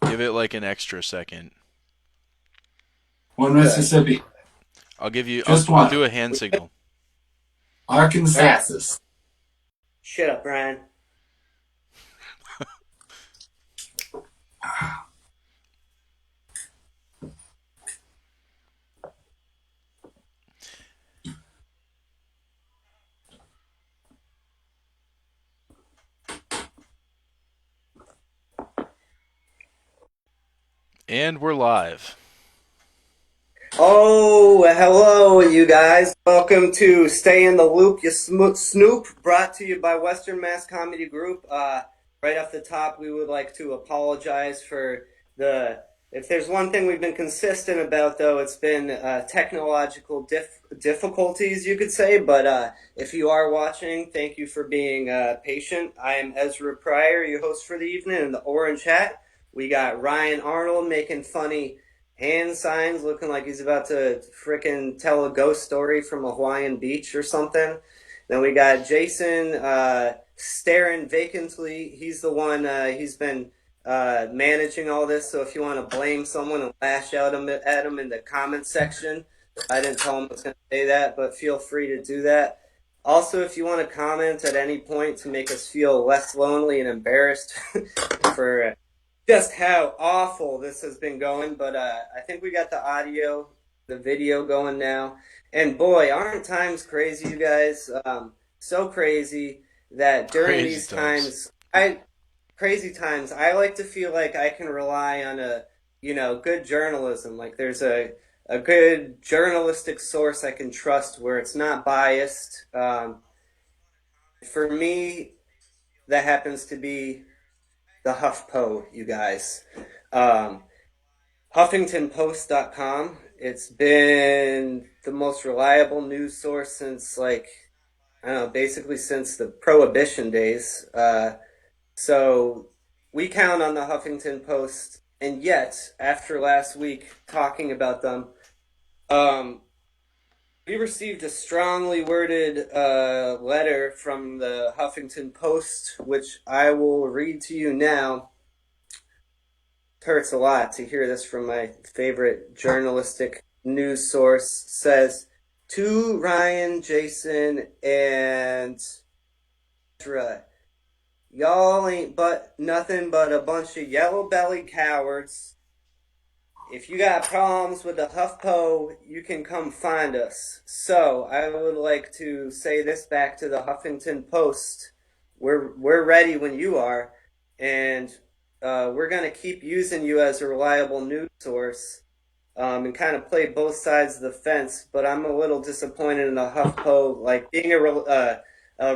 Give it like an extra second. One Okay. Mississippi. I'll give you. I'll Just I'll one. do a hand We signal. All right. Arkansas. Shut up, Brian. And we're live. Oh, hello, you guys. Welcome to Stay in the Loop, you Snoop, brought to you by Western Mass Comedy Group. Right off the top, we would like to apologize for the. If there's one thing we've been consistent about, though, it's been technological difficulties, you could say. But if you are watching, thank you for being patient. I am Ezra Pryor, your host for the evening, in the Orange Hat. We got Ryan Arnold making funny hand signs, looking like he's about to frickin' tell a ghost story from a Hawaiian beach or something. Then we got Jason staring vacantly. He's the one, he's been managing all this. So if you want to blame someone and lash out at him in the comment section, I didn't tell him I was going to say that, but feel free to do that. Also, if you want to comment at any point to make us feel less lonely and embarrassed for just how awful this has been going, but I think we got the audio, the video going now. And boy, aren't times crazy, you guys? So crazy that during Crazy these times. times, crazy times, I like to feel like I can rely on good journalism. Like there's a good journalistic source I can trust where it's not biased. For me, that happens to be the HuffPo, you guys. Um, HuffingtonPost.com. It's been the most reliable news source since, like, I don't know, basically since the Prohibition days. So we count on the Huffington Post, and yet, after last week talking about them, um, we received a strongly worded letter from the Huffington Post, which I will read to you now. Hurts a lot to hear this from my favorite journalistic news source. Says to Ryan, Jason, and Ezra, y'all ain't but nothing but a bunch of yellow bellied cowards. If you got problems with the HuffPo, you can come find us. So I would like to say this back to the Huffington Post. We're ready when you are, and we're gonna keep using you as a reliable news source, and kind of play both sides of the fence. But I'm a little disappointed in the HuffPo, like being a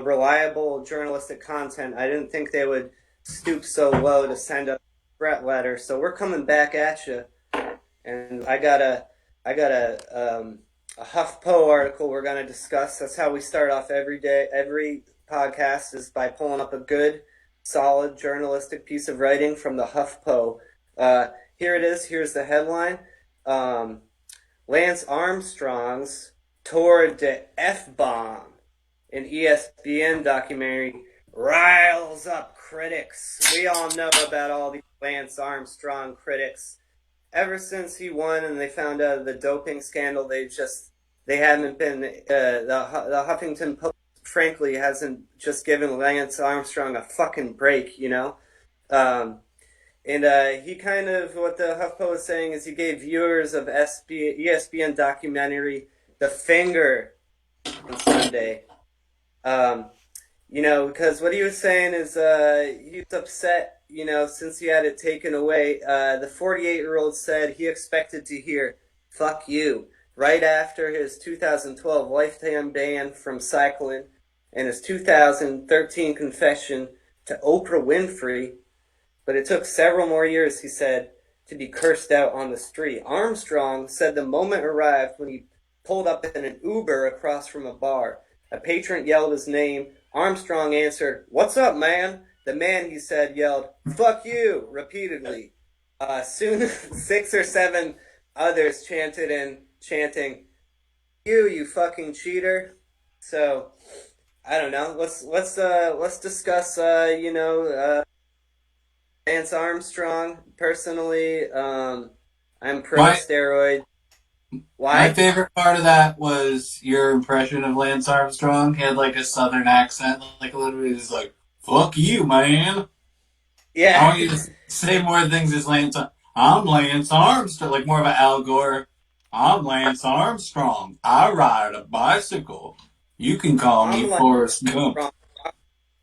reliable journalistic content. I didn't think they would stoop so low to send a threat letter. So we're coming back at you, and I got a HuffPo article we're gonna discuss. That's how we start off every day. Every podcast is by pulling up a good, solid journalistic piece of writing from the HuffPo. Here it is. Here's the headline: um, Lance Armstrong's Tour de F Bomb, an ESPN documentary, riles up critics. We all know about all these Lance Armstrong critics. Ever since he won and they found out the doping scandal, they haven't been the Huffington Post frankly hasn't just given Lance Armstrong a fucking break, you know. Um, and he kind of what the HuffPo is saying is he gave viewers of ESPN documentary the finger on Sunday. Um, because what he was saying is he was upset, since he had it taken away. The 48-year-old said he expected to hear "fuck you" right after his 2012 lifetime ban from cycling and his 2013 confession to Oprah Winfrey. But it took several more years, he said, to be cursed out on the street. Armstrong said the moment arrived when he pulled up in an Uber across from a bar. A patron yelled his name. Armstrong answered, "What's up, man?" The man, he said, yelled, "Fuck you," repeatedly. Soon, six or seven others chanting, you fucking cheater." So, I don't know. Let's discuss, Lance Armstrong, personally, I'm pro My steroid. my Why? favorite part of that was your impression of Lance Armstrong. He had like a southern accent, like literally just like "fuck you, man." I Yeah. want you to say more things as Lance. I'm Lance Armstrong, like more of an Al Gore. I'm Lance Armstrong. I ride a bicycle. You can call me I'm like Forrest Gump. Armstrong.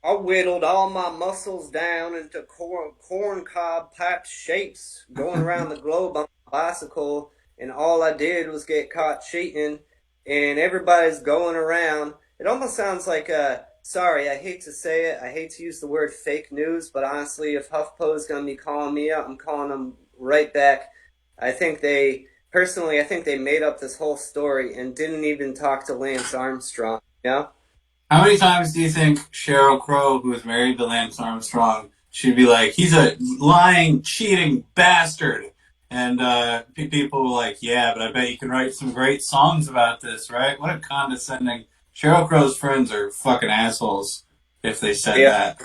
I whittled all my muscles down into corn cob pipe shapes going around the globe on a bicycle, and all I did was get caught cheating, and everybody's going around. It almost sounds like sorry, I hate to say it, I hate to use the word fake news, but honestly, if HuffPo's gonna be calling me out, I'm calling them right back. I think they personally, I think they made up this whole story and didn't even talk to Lance Armstrong. You know? How many times do you think Sheryl Crow, who was married to Lance Armstrong, should be like, he's a lying, cheating bastard? And people were like, yeah, but I bet you can write some great songs about this, right? What a condescending. Sheryl Crow's friends are fucking assholes if they said Yeah. that.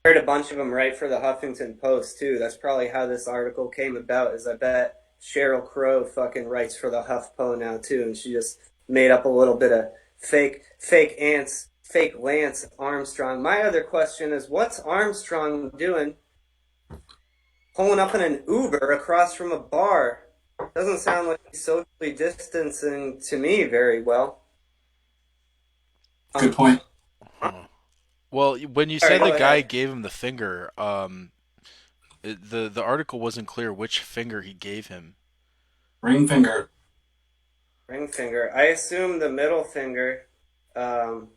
Heard a bunch of them write for the Huffington Post too. That's probably how this article came about. Is I bet Sheryl Crow fucking writes for the HuffPo now too, and she just made up a little bit of fake Lance Armstrong. My other question is, what's Armstrong doing pulling up in an Uber across from a bar? Doesn't sound like he's socially distancing to me very well. Good Um, point. Huh. Well, when you sorry, said go the guy ahead. gave him the finger, the article wasn't clear which finger he gave him. Ring finger. Ring finger. I assume the middle finger. Um,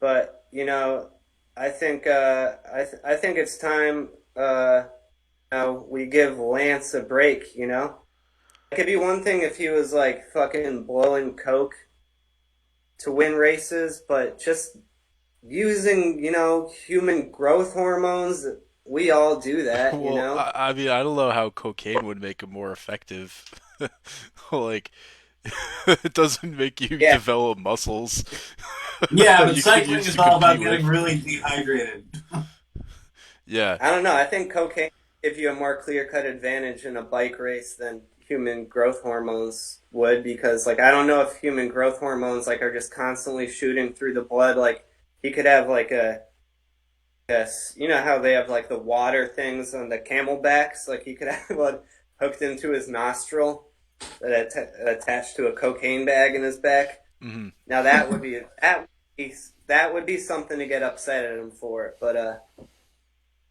But I think I think it's time we give Lance a break. It could be one thing if he was like fucking blowing coke to win races, but just using human growth hormones. We all do that. Well, I mean, I don't know how cocaine would make him more effective. Like, it doesn't make you Yeah, develop muscles Yeah, that but you can cycling use is to all about compete getting with. really dehydrated. Yeah. I don't know. I think cocaine gives you a more clear-cut advantage in a bike race than human growth hormones would, because like I don't know if human growth hormones like are just constantly shooting through the blood. Like he could have like a yes, you know how they have like the water things on the camelbacks. Like he could have one hooked into his nostril attached to a cocaine bag in his back. Hmm. Now be, that would be something to get upset at him for. But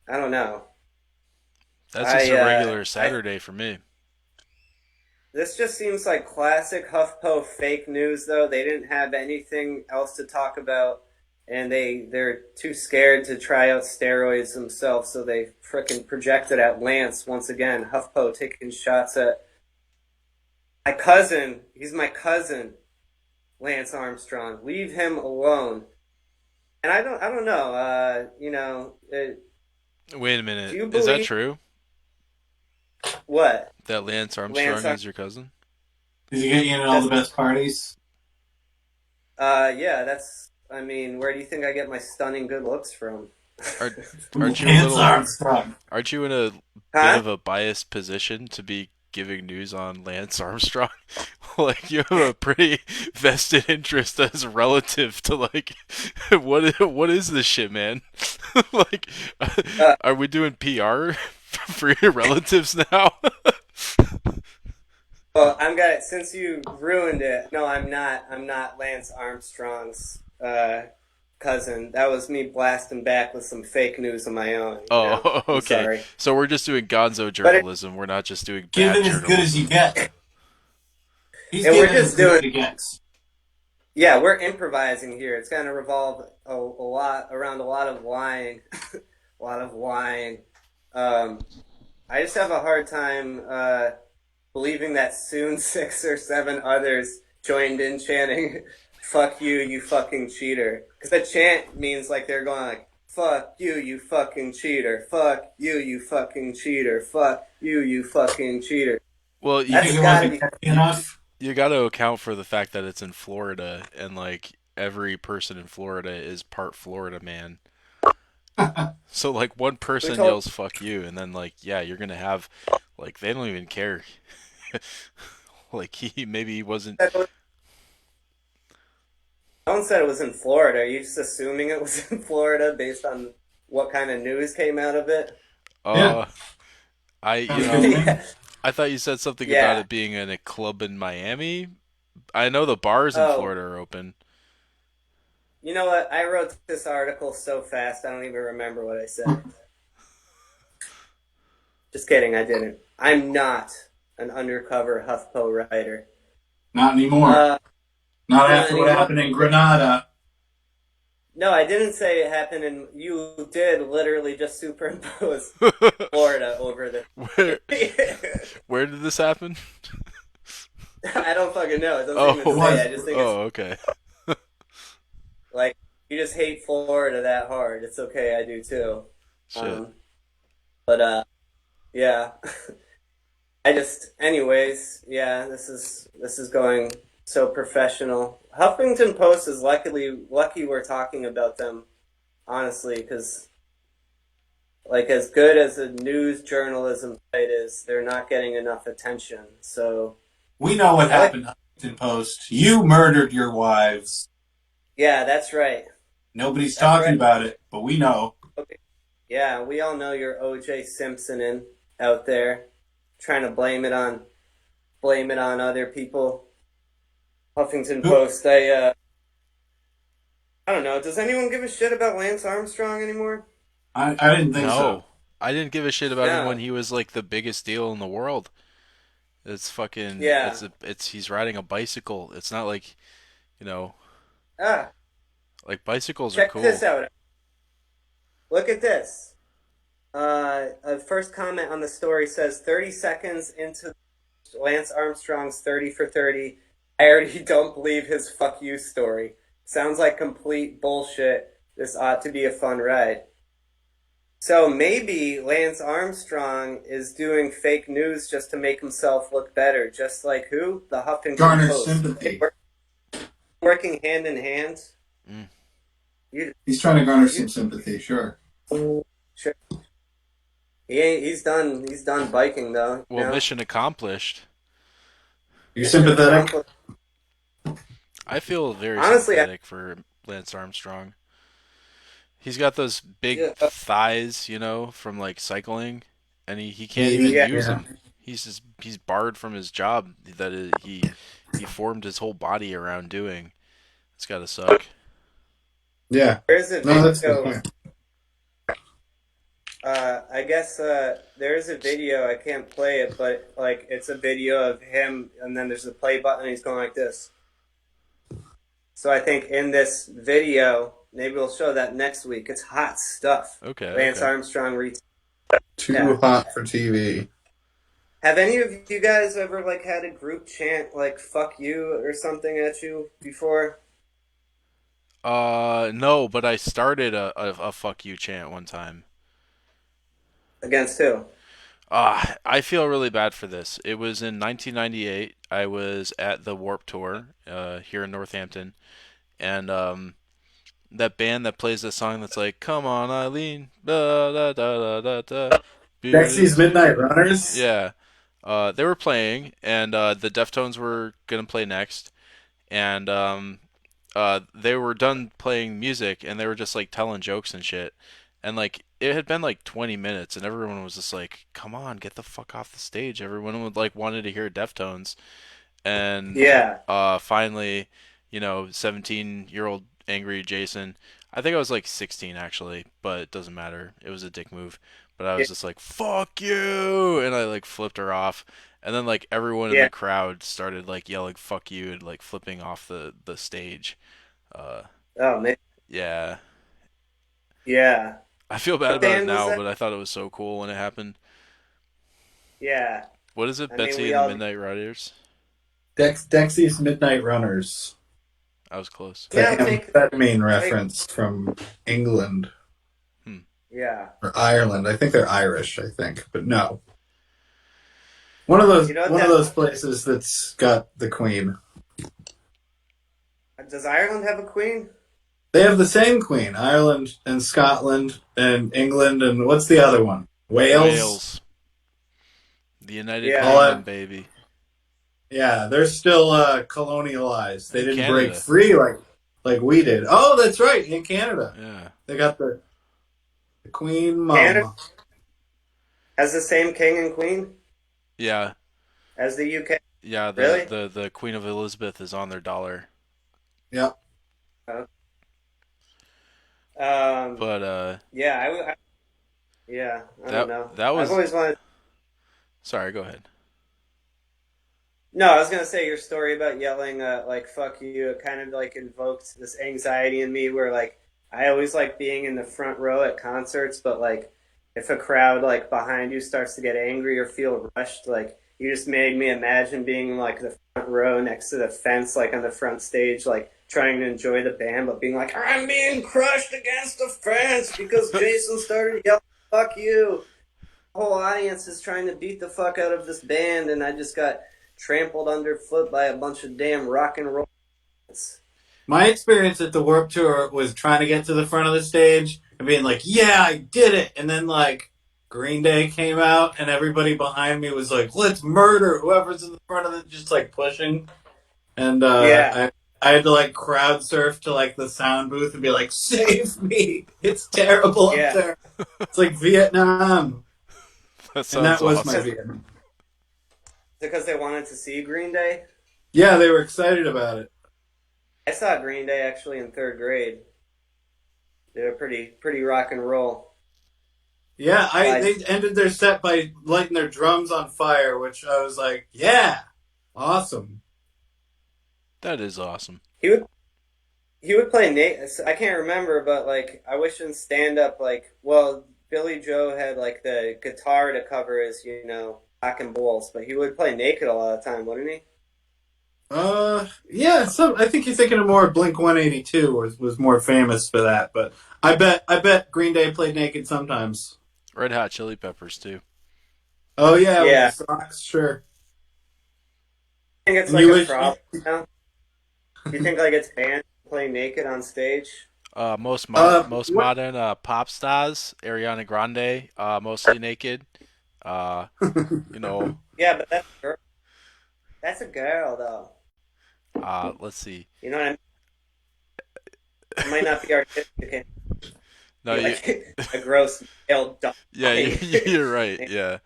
I don't know. That's just I a regular I Saturday for me. This just seems like classic HuffPo fake news, though. They didn't have anything else to talk about, and they're too scared to try out steroids themselves, so they frickin' projected at Lance once again. HuffPo taking shots at my cousin. He's my cousin, Lance Armstrong. Leave him alone. And I don't know. Wait a Do minute. you Is that believe true? what That Lance Lance? Armstrong is your cousin? Did you get you in all the That's best parties? yeah. That's. I mean, where do you think I get my stunning good looks from? Are, aren't you a Lance little? Armstrong. Aren't you in a bit Huh? of a biased position to be giving news on Lance Armstrong? Like you have a pretty vested interest as a relative to like what is this shit, man? Like, Uh, are we doing PR for your relatives now? well, I'm gonna since you ruined it. No, I'm not. I'm not Lance Armstrong's cousin. That was me blasting back with some fake news of my own. Oh, I'm okay. sorry, So we're just doing gonzo but journalism. We're not just doing bad Giving as good as you journalism. get. He's and we're giving as just good as doing. he gets. Yeah, we're improvising here. It's gonna revolve a lot around a lot of lying, a lot of lying. Um, I just have a hard time believing that soon 6 or 7 others joined in chanting "fuck you, you fucking cheater," because the chant means like they're going like "fuck you, you fucking cheater," "fuck you, you fucking cheater," "fuck you, you fucking cheater." Well, You think That's it got to wasn't be. catchy enough? you got to account for the fact that it's in Florida and like every person in Florida is part Florida man. So like one Who person told yells "fuck you," and then like yeah, you're gonna have like they don't even care. Like he maybe he wasn't. no one said it was in Florida. Are you just assuming it was in Florida based on what kind of news came out of it? Yeah, Uh, I you sounds good to know me. Yeah. I thought you said something about Yeah. it being in a club in Miami. I know the bars in Oh, Florida are open. you know what? I wrote this article so fast I don't even remember what I said. Just kidding, I didn't. I'm not an undercover HuffPo writer. Not anymore. Uh, Not not after what anymore. happened in Granada. No, I didn't say it happened, and you did literally just superimpose Florida over this. Where where did this happen? I don't fucking know. It doesn't even It Oh, say. was I just think it's oh, okay. like you just hate Florida that hard. It's okay, I do too. Shit. Um, but yeah. Anyways, yeah. This is going so professional. Huffington Post is lucky we're talking about them, honestly, because like as good as a news journalism site is, they're not getting enough attention. So we know what I like, happened, Huffington Post. You murdered your wives. yeah, that's right. Nobody's That's talking right. about it, but we know. Okay. Yeah, we all know you're OJ Simpsoning out there, trying to blame it on other people. Huffington Who? Post. I don't know. Does anyone give a shit about Lance Armstrong anymore? I didn't think so. No, I didn't give a shit about him when No. he was like the biggest deal in the world. It's fucking. Yeah. It's he's riding a bicycle. It's not like you know Ah, like bicycles are check this cool. out. Look at this. A first comment on the story says 30 seconds into Lance Armstrong's 30 for 30. I already don't believe his fuck you story. Sounds like complete bullshit. This ought to be a fun ride. So maybe Lance Armstrong is doing fake news just to make himself look better, just like who? The Huffington Garner Post. sympathy. Working hand in hand. Mm. You, He's trying to garner you, some sympathy, sure. sure. He ain't, he's done. He's done biking though. Well, mission accomplished. You Mission sympathetic? accomplished. I feel very Honestly, sympathetic for Lance Armstrong. He's got those big yeah, thighs, from like cycling, and he can't even yeah. use Yeah. them. He's barred from his job that he formed his whole body around doing. It's gotta suck. Yeah. There's a No, that's a good video. point. I guess there is a video. I can't play it, but like it's a video of him, and then there's a play button, and he's going like this. So I think in this video, maybe we'll show that next week. It's hot stuff. Okay, Lance okay. Armstrong retweet. Too Yeah. hot for TV. Have any of you guys ever like had a group chant like "fuck you" or something at you before? No, but I started a fuck you chant one time. Against who? I feel really bad for this. It was in 1998. I was at the Warp Tour here in Northampton, and that band that plays the song that's like, "Come on, Eileen, da da da da da da, beer Dexy's is Midnight good." Runners? Yeah, they were playing, and the Deftones were gonna play next, and they were done playing music, and they were just like telling jokes and shit, and like it had been like 20 minutes, and everyone was just like, "Come on, get the fuck off the stage!" Everyone would like wanted to hear Deftones, and Yeah. finally, 17-year-old angry Jason. I think I was like 16 actually, but it doesn't matter. It was a dick move. But I Yeah. was just like, "Fuck you!" and I like flipped her off. And then like everyone in Yeah. the crowd started like yelling "fuck you" and like flipping off the stage. Uh, Oh man. yeah, Yeah. I feel bad What about it band was now, that? but I thought it was so cool when it happened. Yeah. What is it, I mean, Betsy we and the all. Midnight Riders? Dexy's Midnight Runners. I was close. The Yeah. amphetamine Make. reference from England Hmm. Yeah. or Ireland. I think they're Irish, I think. But no. One of those You know what one of that those places that's got the Queen. does Ireland have a queen? They have the same queen. Ireland and Scotland and England and what's the other one? Wales. Wales, the United Yeah. All Kingdom, that. baby, Yeah, they're still colonialized. They and didn't break Canada. free like we did. Oh, that's right. In Canada, Yeah, they got the Queen Canada Mum. has the same king and queen yeah, as the UK. yeah. The Really? the the Queen of Elizabeth is on their dollar, Yep. Uh, Um, but yeah, yeah, I don't that know. that I've was. always wanted. Sorry, go ahead. No, I was gonna say your story about yelling, like "fuck you." It kind of like invoked this anxiety in me, where like I always like being in the front row at concerts, but like if a crowd like behind you starts to get angry or feel rushed, like you just made me imagine being in like the front row next to the fence, like on the front stage, like trying to enjoy the band, but being like, "I'm being crushed against the fence because Jason started yelling, 'fuck you.'" Whole audience is trying to beat the fuck out of this band, and I just got trampled underfoot by a bunch of damn rock and roll. My experience at the Warped Tour was trying to get to the front of the stage and being like, "Yeah, I did it," and then like Green Day came out and everybody behind me was like, "Let's murder whoever's in the front of it," just like pushing. And Yeah, I had to like crowd surf to like the sound booth and be like, "Save me! It's terrible up yeah. there. It's like Vietnam." That And that sounds was my awesome. Vietnam. Because they wanted to see Green Day. Yeah, they were excited about it. I saw Green Day actually in third grade. They were pretty rock and roll. Yeah, Like they ended their set by lighting their drums on fire, which I was like, "Yeah, awesome." That is awesome. he would he would play Nate. I can't remember, but like I wish in stand up, like well, Billy Joe had like the guitar to cover his cock and balls, but he would play naked a lot of the time, wouldn't he? Yeah. So I think you're thinking of more Blink 182 was more famous for that, but I bet Green Day played naked sometimes. Red Hot Chili Peppers too. Oh yeah, with the Yeah, socks, sure. I think it's And like you a wish. problem now. Do you think like it's banned to play naked on stage? Most What? modern pop stars, Ariana Grande, mostly naked. Uh, you know, Yeah, but that's a girl though. let's see. You know what I mean? It might not be artistic and No, be you, like a gross male yeah, dying. you're right. Yeah,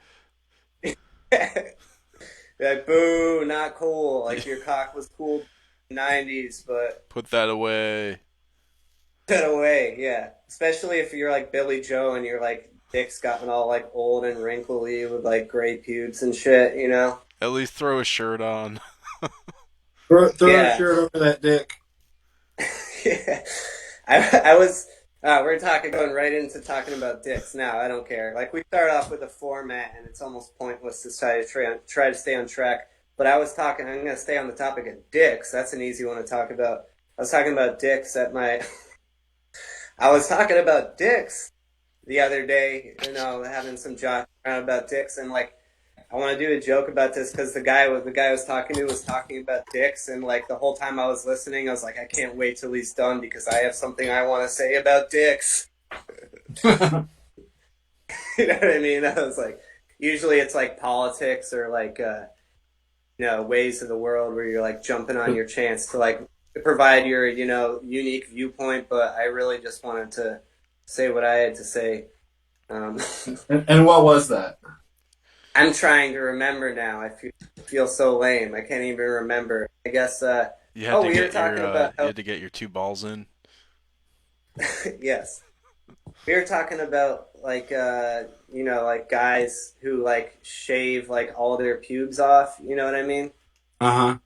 Like, boo, not cool. Like your cock was cool in the 90s, but put that away. put away. Yeah, especially if you're like Billy Joe and your like dick's gotten all like old and wrinkly with like gray pubes and shit. You know? At least throw a shirt on. Throw a Yeah. shirt over that dick. Yeah. I was. We're going right into talking about dicks now. I don't care. Like we start off with a format, and it's almost pointless to try to stay on track. But I was talking. I'm going to stay on the topic of dicks. That's an easy one to talk about. I was talking about dicks at my. I was talking about dicks the other day. Having some jock around about dicks, and like I want to do a joke about this because the guy I was talking to was talking about dicks, and like the whole time I was listening, I was like, I can't wait till he's done because I have something I want to say about dicks. You know what I mean? I was like, usually it's like politics or like ways of the world where you're like jumping on your chance to like provide your unique viewpoint, but I really just wanted to say what I had to say. Um, And what was that? I'm trying to remember now. I feel so lame. I can't even remember. I guess. You had Oh, to we were get talking about. you had to get your two balls in. Yes, we were talking about like like guys who like shave like all their pubes off. You know what I mean? Uh huh.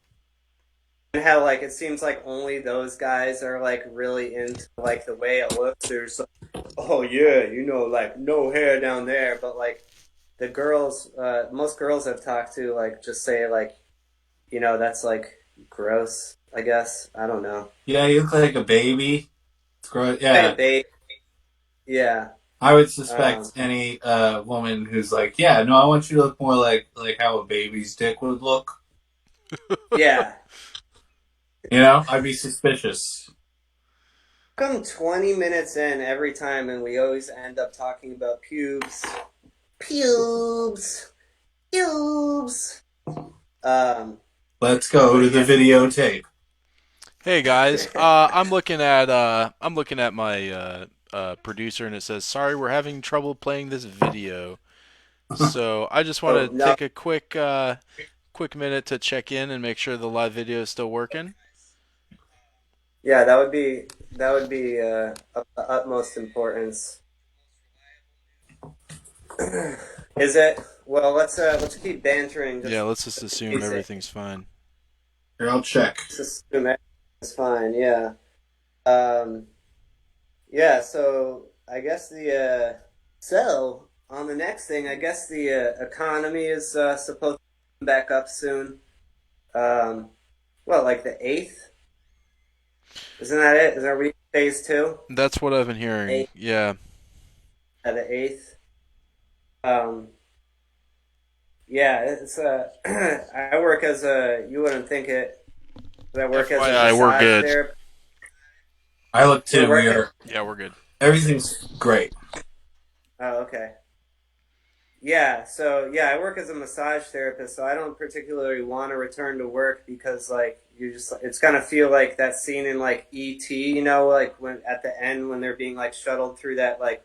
And how like it seems like only those guys are like really into like the way it looks. There's like, oh yeah, like no hair down there, but like the girls, most girls I've talked to, like just say like, that's like gross. I guess I don't know. Yeah, you look like a baby. It's gross. Hey, Yeah, yeah, I would um, suspect any woman who's like, yeah, no, I want you to look more like how a baby's dick would look. yeah. You know, I'd be suspicious. come 20 minutes in every time, and we always end up talking about pubes, pubes, pubes. Um, Let's go but to the yeah, videotape. Hey guys, I'm looking at my producer and it says sorry we're having trouble playing this video. So I just want oh to no, take a quick minute to check in and make sure the live video is still working. yeah, that would be of the utmost importance. Is it? Well, let's keep bantering Yeah, just let's just in assume case it. everything's fine. Here, I'll check. Let's assume everything's fine. Yeah. Um, yeah. So I guess so on the next thing, I guess the economy is supposed to come back up soon. Um, well, like the 8th, isn't that it? Is our week phase two? That's what I've been hearing. 8th, Yeah. the 8th. Um, yeah, it's I work as a you wouldn't think it, but I work as a FYI, we're massage good. therapist. I look You're too. We working? are. Yeah, we're good. Everything's great. Oh, okay. Yeah, so yeah, I work as a massage therapist, so I don't particularly want to return to work because like you just it's gonna feel like that scene in like E.T., like when at the end when they're being like shuttled through that like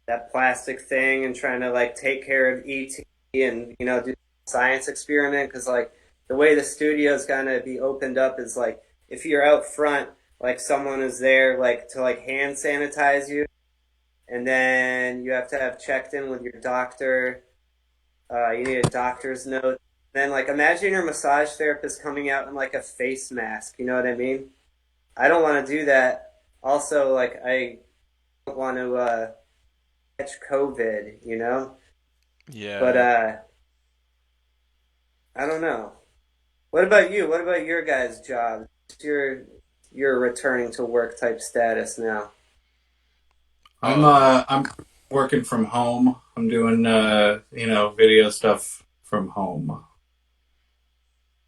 that plastic thing and trying to like take care of ET and do a science experiment because like the way the studio is gonna be opened up is like if you're out front, like someone is there like to like hand sanitize you, and then you have to have checked in with your doctor. You need a doctor's note. Then like imagine your massage therapist coming out in like a face mask. You know what I mean? I don't want to do that. Also, like I don't want to catch COVID. But Yeah. I don't know. What about you? What about your guys' jobs? Your returning to work type status now. Um. I'm working from home. I'm doing video stuff from home.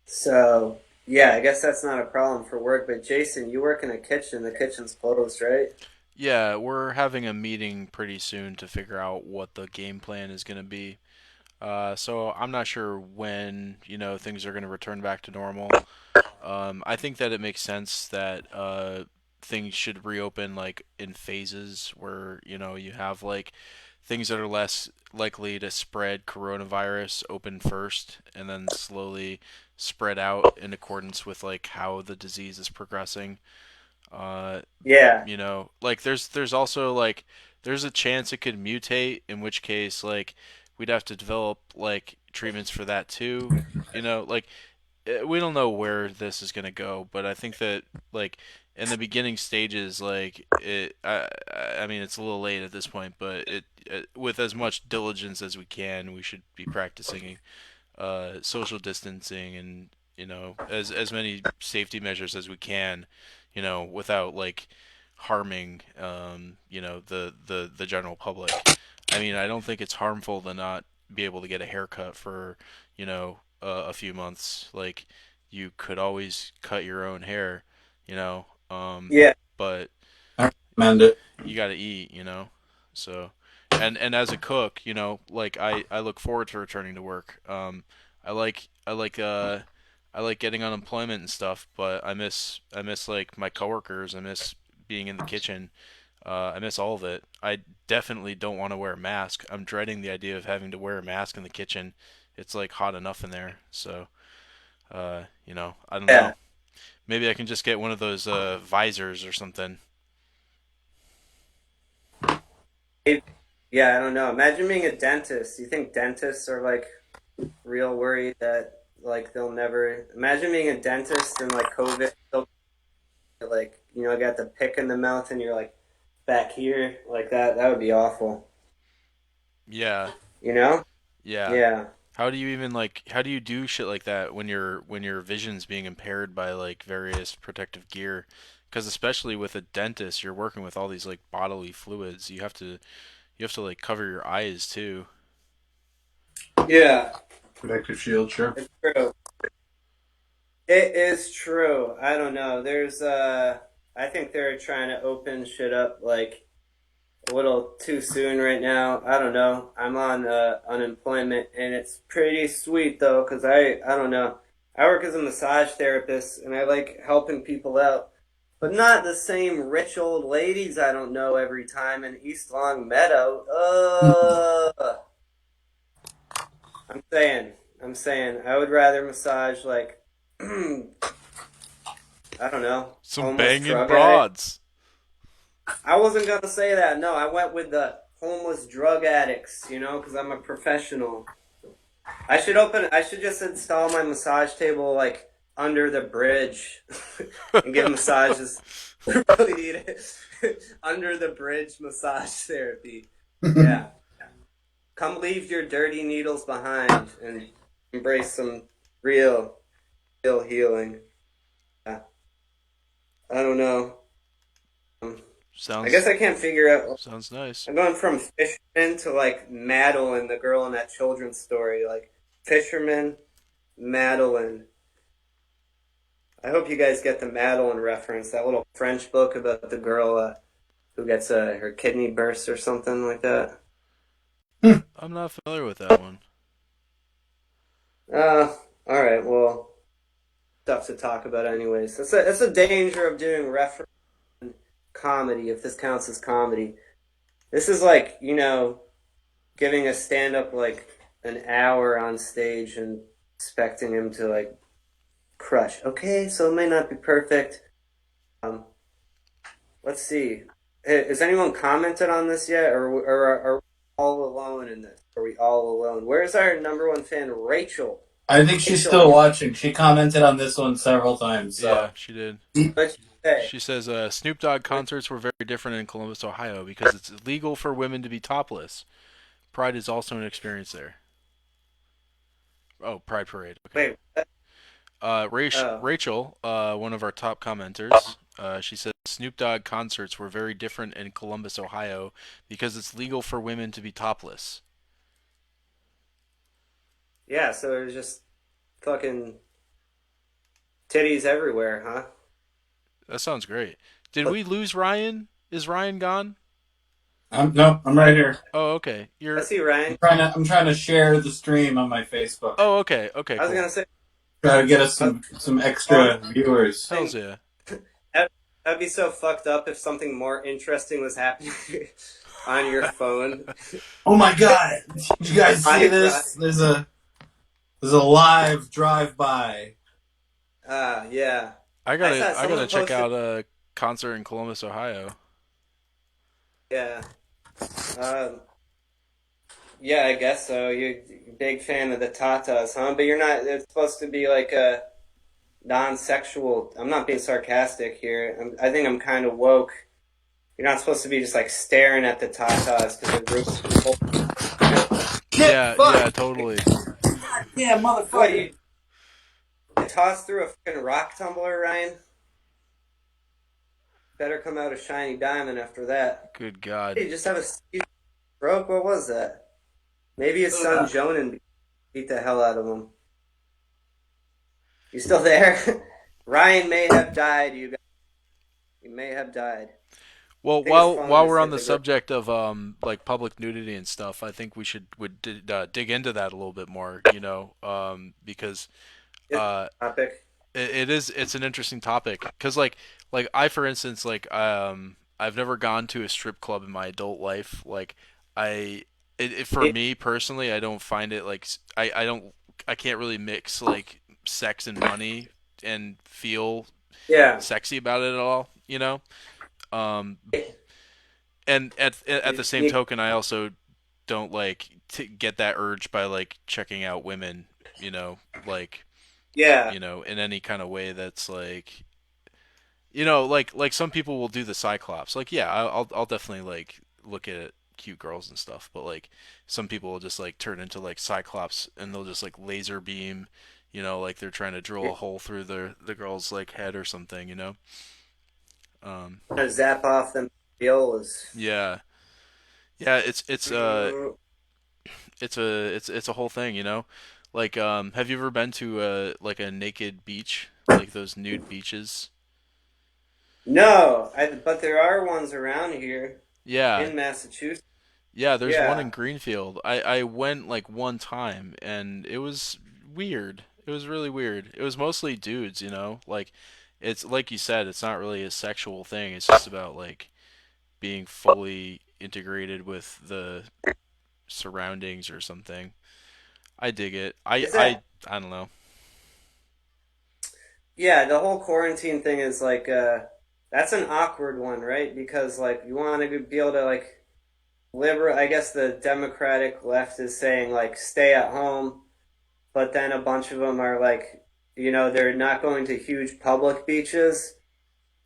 So yeah, I guess that's not a problem for work. But Jason, you work in a kitchen. The kitchen's closed, right? Yeah, we're having a meeting pretty soon to figure out what the game plan is going to be. So I'm not sure when, things are going to return back to normal. I think that it makes sense that things should reopen like in phases where, you have like things that are less likely to spread coronavirus open first and then slowly spread out in accordance with like how the disease is progressing. Uh, Yeah, like there's also like there's a chance it could mutate, in which case like we'd have to develop like treatments for that too. Like we don't know where this is gonna go, but I think that like in the beginning stages, like I mean it's a little late at this point, but with as much diligence as we can, we should be practicing social distancing and as many safety measures as we can, without like harming the general public. I mean, I don't think it's harmful to not be able to get a haircut for a few months. Like you could always cut your own hair, you know, um, yeah, but I recommend it. you got to eat, So, and as a cook, like I look forward to returning to work. I like I like I like getting unemployment and stuff, but I miss like my coworkers. I miss being in the kitchen. I miss all of it. I definitely don't want to wear a mask. I'm dreading the idea of having to wear a mask in the kitchen. It's like hot enough in there. So, I don't know. yeah. Maybe I can just get one of those visors or something. Yeah, I don't know. Imagine being a dentist. You think dentists are like real worried that like they'll never imagine being a dentist and like COVID, they'll, like got the pick in the mouth and you're like back here like that. That would be awful. Yeah, You know? yeah. Yeah. How do you do shit like that when your vision's being impaired by like various protective gear? Because especially with a dentist, you're working with all these like bodily fluids. You have to like cover your eyes too. Yeah, Protective shield, sure. it's true. It is true. I don't know. There's I think they're trying to open shit up like a little too soon right now. I don't know. I'm on unemployment, and it's pretty sweet though, because I don't know. I work as a massage therapist, and I like helping people out, but not the same rich old ladies I don't know every time in East Long Meadow. I'm saying, I would rather massage like I don't know, Some homeless banging drug addict. broads. I wasn't gonna say that. No, I went with the homeless drug addicts. Because I'm a professional. I should open. I should just install my massage table like under the bridge, and give massages. Really need it. Under the bridge massage therapy. Yeah, come leave your dirty needles behind and embrace some real, real healing. Yeah. I don't know. Um, I guess sounds I can't figure out. sounds nice. I'm going from fisherman to like Madeline, the girl in that children's story. Like fisherman, Madeline. I hope you guys get the Madeline reference. That little French book about the girl who gets her kidney burst or something like that. I'm not familiar with that one. Uh, all right. Well, stuff to talk about, anyways. That's a danger of doing reference comedy, if this counts as comedy. This is like giving a stand up like an hour on stage and expecting him to like crush. Okay, so it may not be perfect. Um, let's see. Has anyone commented on this yet, or are we all alone in this? Are we all alone? Where's our number one fan, Rachel? I think she's still Rachel, watching. She commented on this one several times. Yeah, So she did. what'd you say? She says Snoop Dogg concerts were very different in Columbus, Ohio, because it's illegal for women to be topless. Pride is also an experience there. Oh, Pride Parade. Okay. Wait. What? Oh, Rachel, one of our top commenters, she said Snoop Dogg concerts were very different in Columbus, Ohio, because it's legal for women to be topless. yeah. So there's just fucking titties everywhere, huh? That sounds great. Did we lose Ryan? Is Ryan gone? no, I'm right here. Oh, okay. I You're. see Ryan. I'm trying to share the stream on my Facebook. Oh, okay. Okay, I was cool. gonna say. Try to get us I was some on extra viewers. Hell's thing. yeah. That'd be so fucked up if something more interesting was happening on your phone. Oh my god! Did you guys see I this? There's a live drive by. yeah. I saw I gotta someone check posted. out a concert in Columbus, Ohio. Yeah. Um, yeah, I guess so. You're a big fan of the Tatas, huh? But you're not. It's supposed to be like a non-sexual. I'm not being sarcastic here. I think I'm kind of woke. You're not supposed to be just like staring at the Tatas because a group of people. Get Yeah, fucked! totally. Yeah, What motherfucker! you toss through a fucking rock tumbler, Ryan? Better come out a shiny diamond after that. Good God. Hey, you just have a stroke. What was that? Maybe his son Ugh. Jonan beat the hell out of him. You still there? Ryan may have died. You guys. He may have died. Well, I think his phone while just we're on hit the the ground. subject of like public nudity and stuff, I think we should dig into that a little bit more. Because This uh, topic. it's an interesting topic. Because I, for instance, I've never gone to a strip club in my adult life. I for It, me personally, I don't find it I don't I can't really mix like sex and money and feel yeah. sexy about it at all. Um, and at the same You- token, I also don't like to get that urge by like checking out women, you know, like yeah. in any kind of way that's like, like some people will do the Cyclops. Like, yeah, I'll definitely like look at cute girls and stuff, but like some people will just like turn into like Cyclops and they'll just like laser beam, like they're trying to drill a hole through the girl's like head or something, Um, Zap off them violas. yeah, yeah, Mm, it's a whole thing. Like, have you ever been to like a naked beach, like those nude beaches? No, but there are ones around here Yeah, in Massachusetts. yeah. There's one in Yeah. Greenfield. I went like one time, and it was weird. It was really weird. It was mostly dudes, you know. Like, it's like you said, it's not really a sexual thing. It's just about like being fully integrated with the surroundings or something. I dig it. Is that I don't know. Yeah, the whole quarantine thing is like that's an awkward one, right? Because like you want to be able to like liberal I guess the Democratic left is saying like stay at home, but then a bunch of them are like, they're not going to huge public beaches,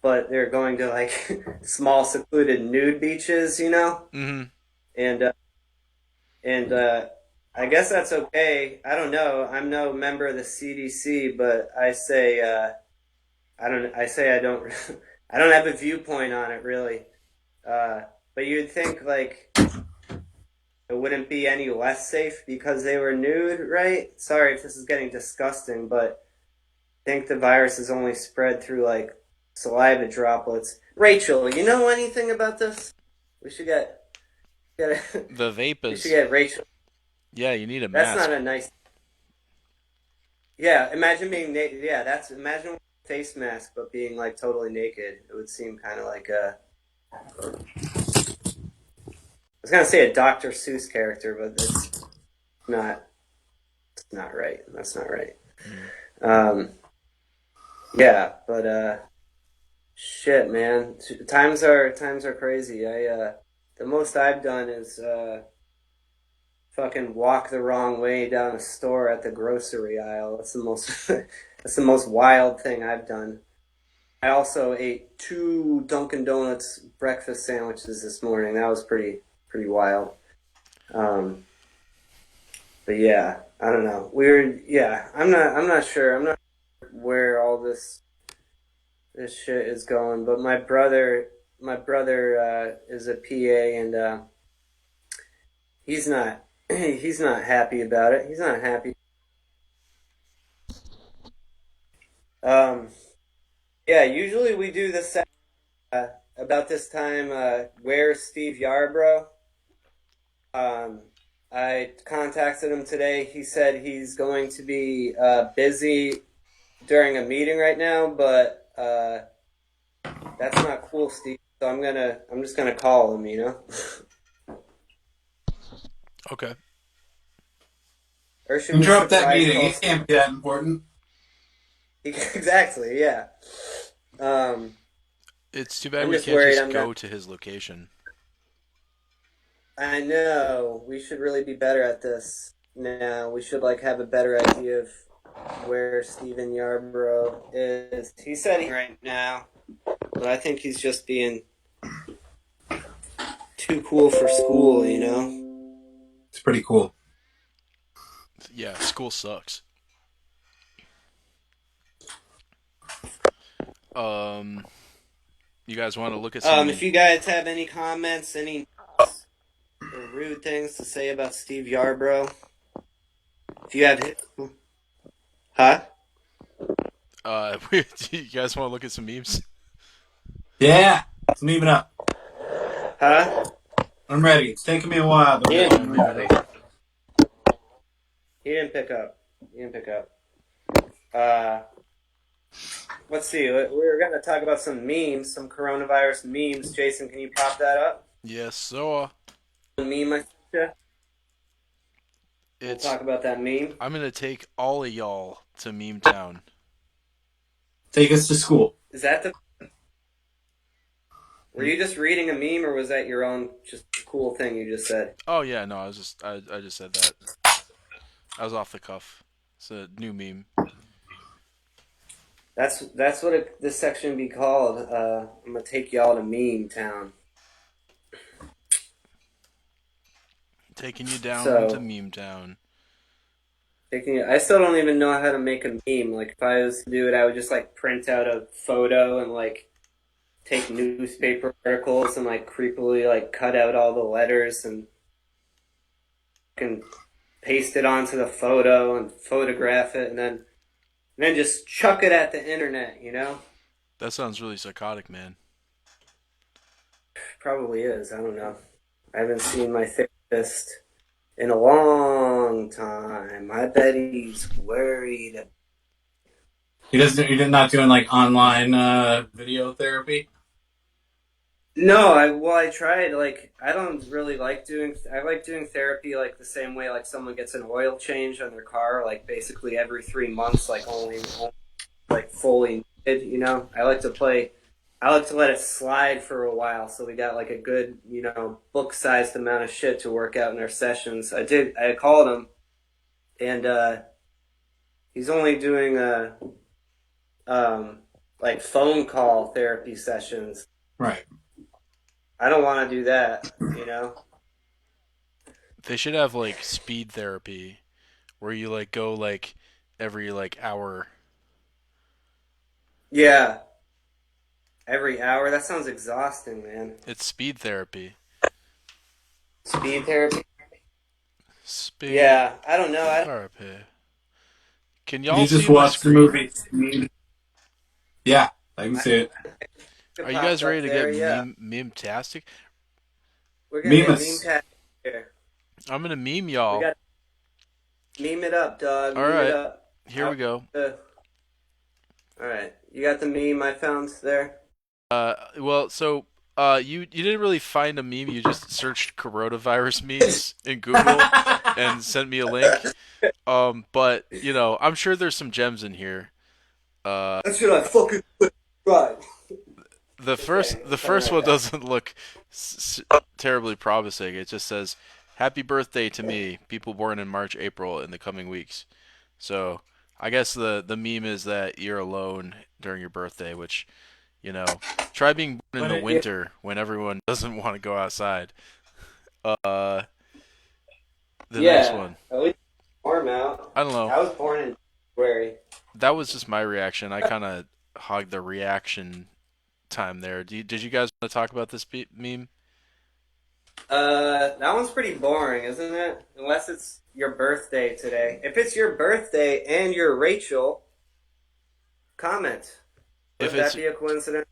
but they're going to like small secluded nude beaches. Mhm. And I guess that's okay. I don't know. I'm no member of the CDC, but I say I don't. I say I don't. I don't have a viewpoint on it really. Uh, but you'd think like it wouldn't be any less safe because they were nude, right? Sorry if this is getting disgusting, but I think the virus is only spread through like saliva droplets. Rachel, you know anything about this? We should get The vape we should is. get Rachel. Yeah, you need a That's not mask. a nice. Yeah, imagine being naked. Yeah, that's imagine a face mask, but being like totally naked. It would seem kind of like a I was gonna say a Dr. Seuss character, but not. It's not right. That's not right. Mm. Um, yeah, but shit, man. Times are crazy. The most I've done is fucking walk the wrong way down a store at the grocery aisle. That's the most. That's the most wild thing I've done. I also ate two Dunkin' Donuts breakfast sandwiches this morning. That was pretty wild. Um, But yeah, I don't know. Weird. Yeah, I'm not sure. I'm not sure where all this shit is going. But my brother is a PA, and he's not he's not happy about it. He's not happy. Um, yeah, usually we do this about this time. Where's Steve Yarbrough? Um, I contacted him today. He said he's going to be busy during a meeting right now, but that's not cool, Steve. So I'm just gonna call him. Okay. Or should we Interrupt that surprise meeting. call It Steve? can't be that important. Exactly, yeah. Um, It's too bad I'm we just can't worried. just I'm not. go to his location. I know we should really be better at this now. We should like have a better idea of where Steven Yarbrough is. He said he right now, but I think he's just being too cool for school. It's pretty cool. Yeah, school sucks. Um, you guys want to look at If some? you guys have any comments, any or rude things to say about Steve Yarbrough, if you have, huh? You guys want to look at some memes? Yeah. Let's meme it up. Huh? I'm ready. It's taking me a while, but He Yeah, didn't, I'm meme it ready. up. he didn't pick up. He didn't pick up. Uh, let's see. We were going to talk about some memes, some coronavirus memes. Jason, can you pop that up? Yes, so The meme I sent you? We'll it's. talk about that meme. I'm gonna take all of y'all to Meme Town. Take us to school. Is that the? Were you just reading a meme, or was that your own just cool thing you just said? Oh yeah, no, I just said that. I was off the cuff. It's a new meme. That's what this section be called. I'm gonna take y'all to Meme Town. Taking you down to So Meme Town. taking it, I still don't even know how to make a meme. Like if I was to do it, I would just like print out a photo and like take newspaper articles and like creepily like cut out all the letters and can paste it onto the photo and photograph it and then just chuck it at the internet. That sounds really psychotic, man. Probably is. I don't know. I haven't seen my therapist in a long time. I bet he's worried. He doesn't. You're not doing like online video therapy. No, I tried like I don't really like doing I like doing therapy like the same way like someone gets an oil change on their car like basically every 3 months like only like fully needed, you know. I like to let it slide for a while so we got like a good, you know, book sized amount of shit to work out in our sessions. I called him and he's only doing um like phone call therapy sessions. Right. I don't want to do that, you know. They should have like speed therapy where you like go like every like hour. Yeah, every hour. That sounds exhausting, man. It's speed therapy. Speed therapy. Speed Yeah, I don't know. I therapy. Can You y'all just see my watched the screen? movie. Yeah, I can see it. Are It you guys popped ready up to get there. Yeah, meme-tastic? we're gonna get meme Memus. pad here. I'm gonna meme We y'all. got meme it up, dog. All Meme it right, up. here How, we go. all right, you got the meme I found there. You didn't really find a meme. You just searched coronavirus memes in Google and sent me a link. But you know, I'm sure there's some gems in here. Uh, That's what I fucking right. Okay, the coming first right one back. doesn't look terribly promising. It just says, "Happy birthday to me, people born in March, April, in the coming weeks." So I guess the meme is that you're alone during your birthday, which you know, try being born in But the Yeah, winter when everyone doesn't want to go outside. Uh, the next yeah. one, At least warm out. I don't know. I was born in February. That was just my reaction. I kind of hogged the reaction time there. Did you guys want to talk about this meme? That one's pretty boring, isn't it? Unless it's your birthday today. If it's your birthday and you're Rachel, comment. If Would it's that be a coincidence?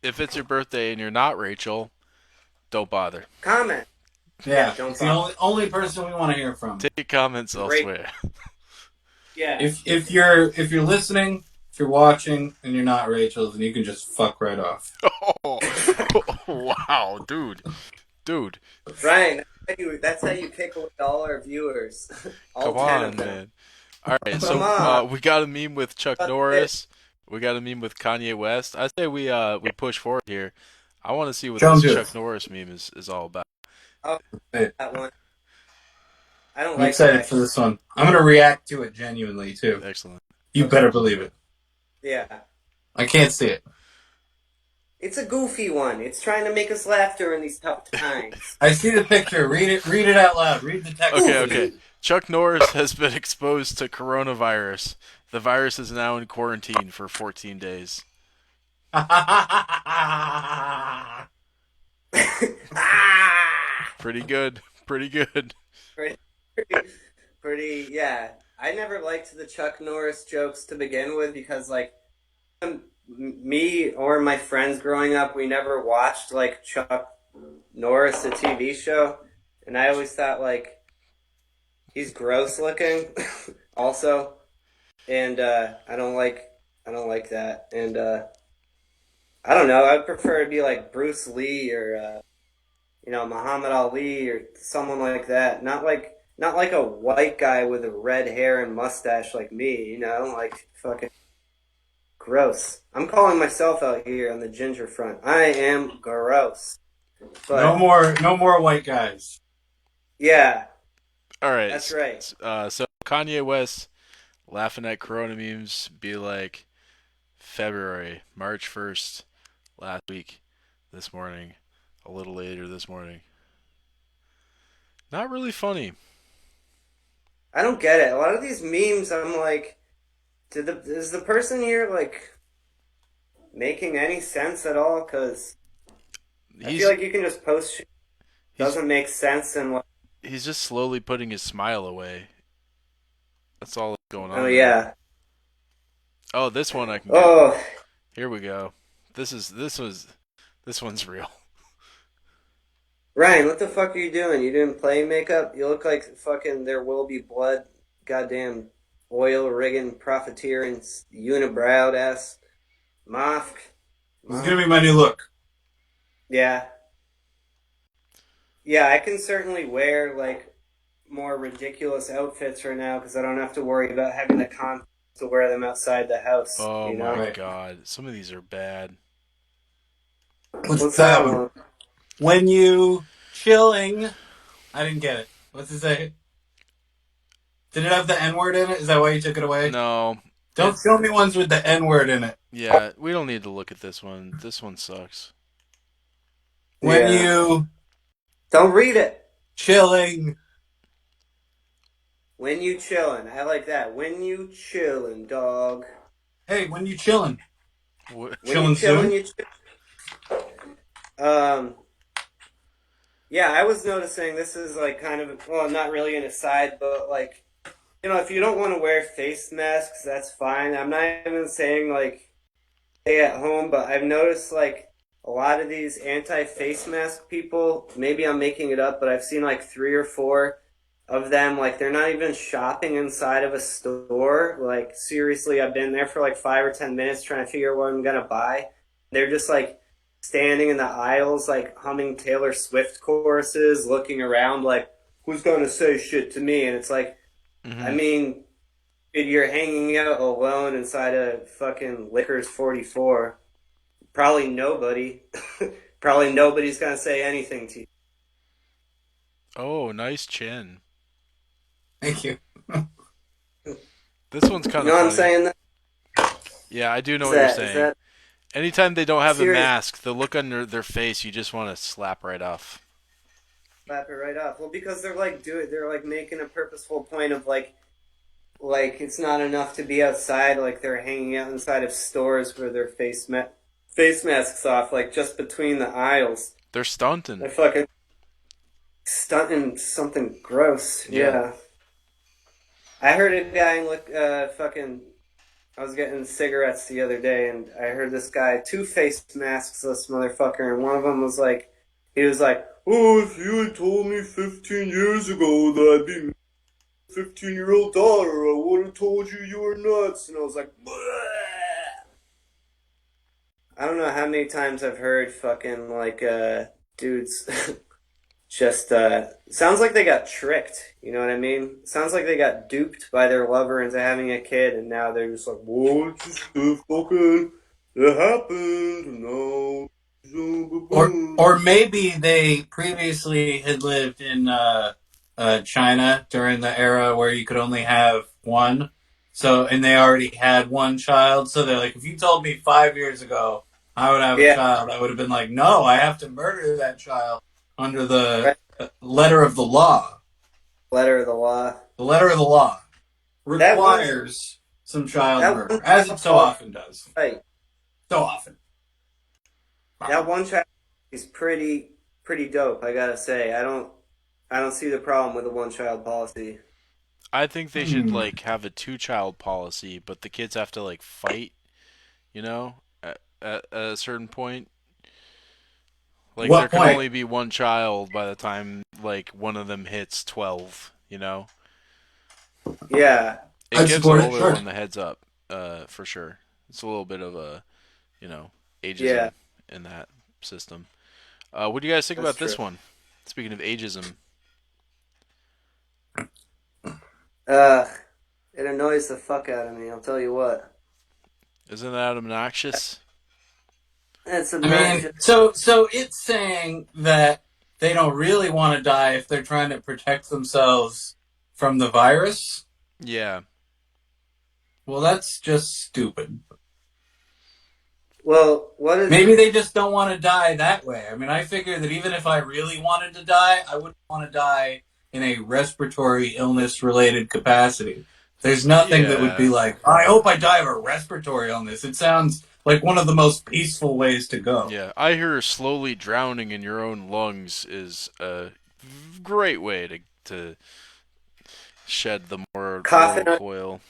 if it's your birthday and you're not Rachel, don't bother. Comment. Yeah, yeah, don't it's the bother. only person we want to hear from. Take comments Rachel. elsewhere. Yeah. If you're listening, if you're watching, and you're not Rachel, then you can just fuck right off. Oh, wow, dude, Ryan, that's how you pick away all our viewers. All come 10 of on, them. man. All right, Come so on. we got a meme with Chuck Hey, Norris. We got a meme with Kanye West. I say we push forward here. I want to see what Show this them to Chuck us. Norris meme is all about. oh, Hey, that one. I don't I'm like excited that. for this one. I'm gonna react to it genuinely too. Excellent. You Okay. better believe it. Yeah. I can't see it. It's a goofy one. It's trying to make us laugh during these tough times. I see the picture. Read it. Read it out loud. Read the text, Okay, please. okay. Chuck Norris has been exposed to coronavirus. The virus is now in quarantine for 14 days. Ah! Pretty good. Pretty good. Pretty, yeah. I never liked the Chuck Norris jokes to begin with because, like, me or my friends growing up, we never watched, like, Chuck Norris, the TV show. And I always thought, like, he's gross looking, also. And, I don't like that. And, I don't know. I'd prefer to be like Bruce Lee or, you know, Muhammad Ali or someone like that. Not like a white guy with a red hair and mustache like me, you know, like fucking gross. I'm calling myself out here on the ginger front. I am gross. But No more white guys. yeah, All right. that's right. So Kanye West laughing at Corona memes be like February, March 1st, last week, this morning, a little later this morning. Not really funny. I don't get it. A lot of these memes, I'm like, is the person here like making any sense at all? Because I feel He's like you can just post shit that he's doesn't make sense and like, he's just slowly putting his smile away. That's all that's going oh on there. yeah, Oh, this one I can get. oh Here we go. This one's real. Ryan, what the fuck are you doing? You doing play makeup? You look like fucking There Will Be Blood, goddamn oil rigging, profiteering, unibrowed ass moth. This is gonna Moth. be my new look. Yeah. Yeah, I can certainly wear like more ridiculous outfits right now because I don't have to worry about having the confidence to wear them outside the house, Oh you my know? Right. god. Some of these are bad. What's What's that that one? one? When you chilling. I didn't get it. What's it say? Did it have the N word in it? Is that why you took it away? No. It Don't show me ones with the N word in it. Yeah, we don't need to look at this one. This one sucks. When Yeah. you Don't read it. chilling. When you chillin'. I like that. When you chillin', dog. Hey, when you chilling? What? When you Chilling chillin', soon? you um yeah, I was noticing this is like kind of well, not really an aside, but like if you don't want to wear face masks, that's fine. I'm not even saying like stay at home, but I've noticed like a lot of these anti-face mask people, maybe I'm making it up, but I've seen like three or four of them, like they're not even shopping inside of a store. Like seriously, I've been there for like 5 or 10 minutes trying to figure out what I'm gonna buy. They're just like standing in the aisles, like humming Taylor Swift choruses, looking around like, who's gonna say shit to me? And it's like, I Mhm. mean, dude, you're hanging out alone inside a fucking Liquors 44. Probably nobody. Probably nobody's gonna say anything to you. Oh, nice chin. Thank you. This one's You kind know of what I'm funny. saying? Yeah, I do know Is what you're that is saying. that Anytime they don't have a serious? mask, the look on their face, you just want to slap right off. Slap it right off. Well, because they're like making a purposeful point of like it's not enough to be outside. Like they're hanging out inside of stores where their face masks off, like just between the aisles. They're stunting. They're fucking stunting something gross. Yeah. Yeah, I heard a guy look fucking. I was getting cigarettes the other day, and I heard this guy two face masks this motherfucker, and one of them was like, he was like, "Oh, if you had told me 15 years ago that I'd be 15-year-old daughter, I would have told you you were nuts." And I was like, "Bleh." I don't know how many times I've heard fucking like dudes just sounds like they got tricked. You know what I mean? Sounds like they got duped by their lover into having a kid, and now they're just like, "Whoa, it's just fucking it happened." No. Or maybe they previously had lived in China during the era where you could only have one. So, and they already had one child. So they're like, if you told me 5 years ago I would have a Yeah, child, I would have been like, no, I have to murder that child under the right. letter of the law. Letter of the law. The letter of the law That one, requires some child that murder, one as it child so policy, often does. right? So often. That one child is pretty dope. I gotta say, I don't see the problem with the one child policy. I think they should Hmm. like have a two-child policy, but the kids have to like fight, at a certain point. Like there What can point? only be one child by the time like one of them hits 12. Yeah, It I'd gives the support it, older sure. one the heads up, for sure. It's a little bit of a, yeah, ageism in that system. What do you guys think that's about true. this one? Speaking of ageism, Uh, it annoys the fuck out of me. I'll tell you what. isn't that obnoxious? It's I mean, obnoxious. so it's saying that they don't really want to die if they're trying to protect themselves from the virus. Yeah. Well, that's just stupid. Well, what is Maybe they just don't want to die that way. I mean, I figure that even if I really wanted to die, I wouldn't want to die in a respiratory illness related capacity. There's nothing that would be Yeah. like, I hope I die of a respiratory illness. It sounds like one of the most peaceful ways to go. Yeah. I hear slowly drowning in your own lungs is a great way to shed the coughing mortal on coil.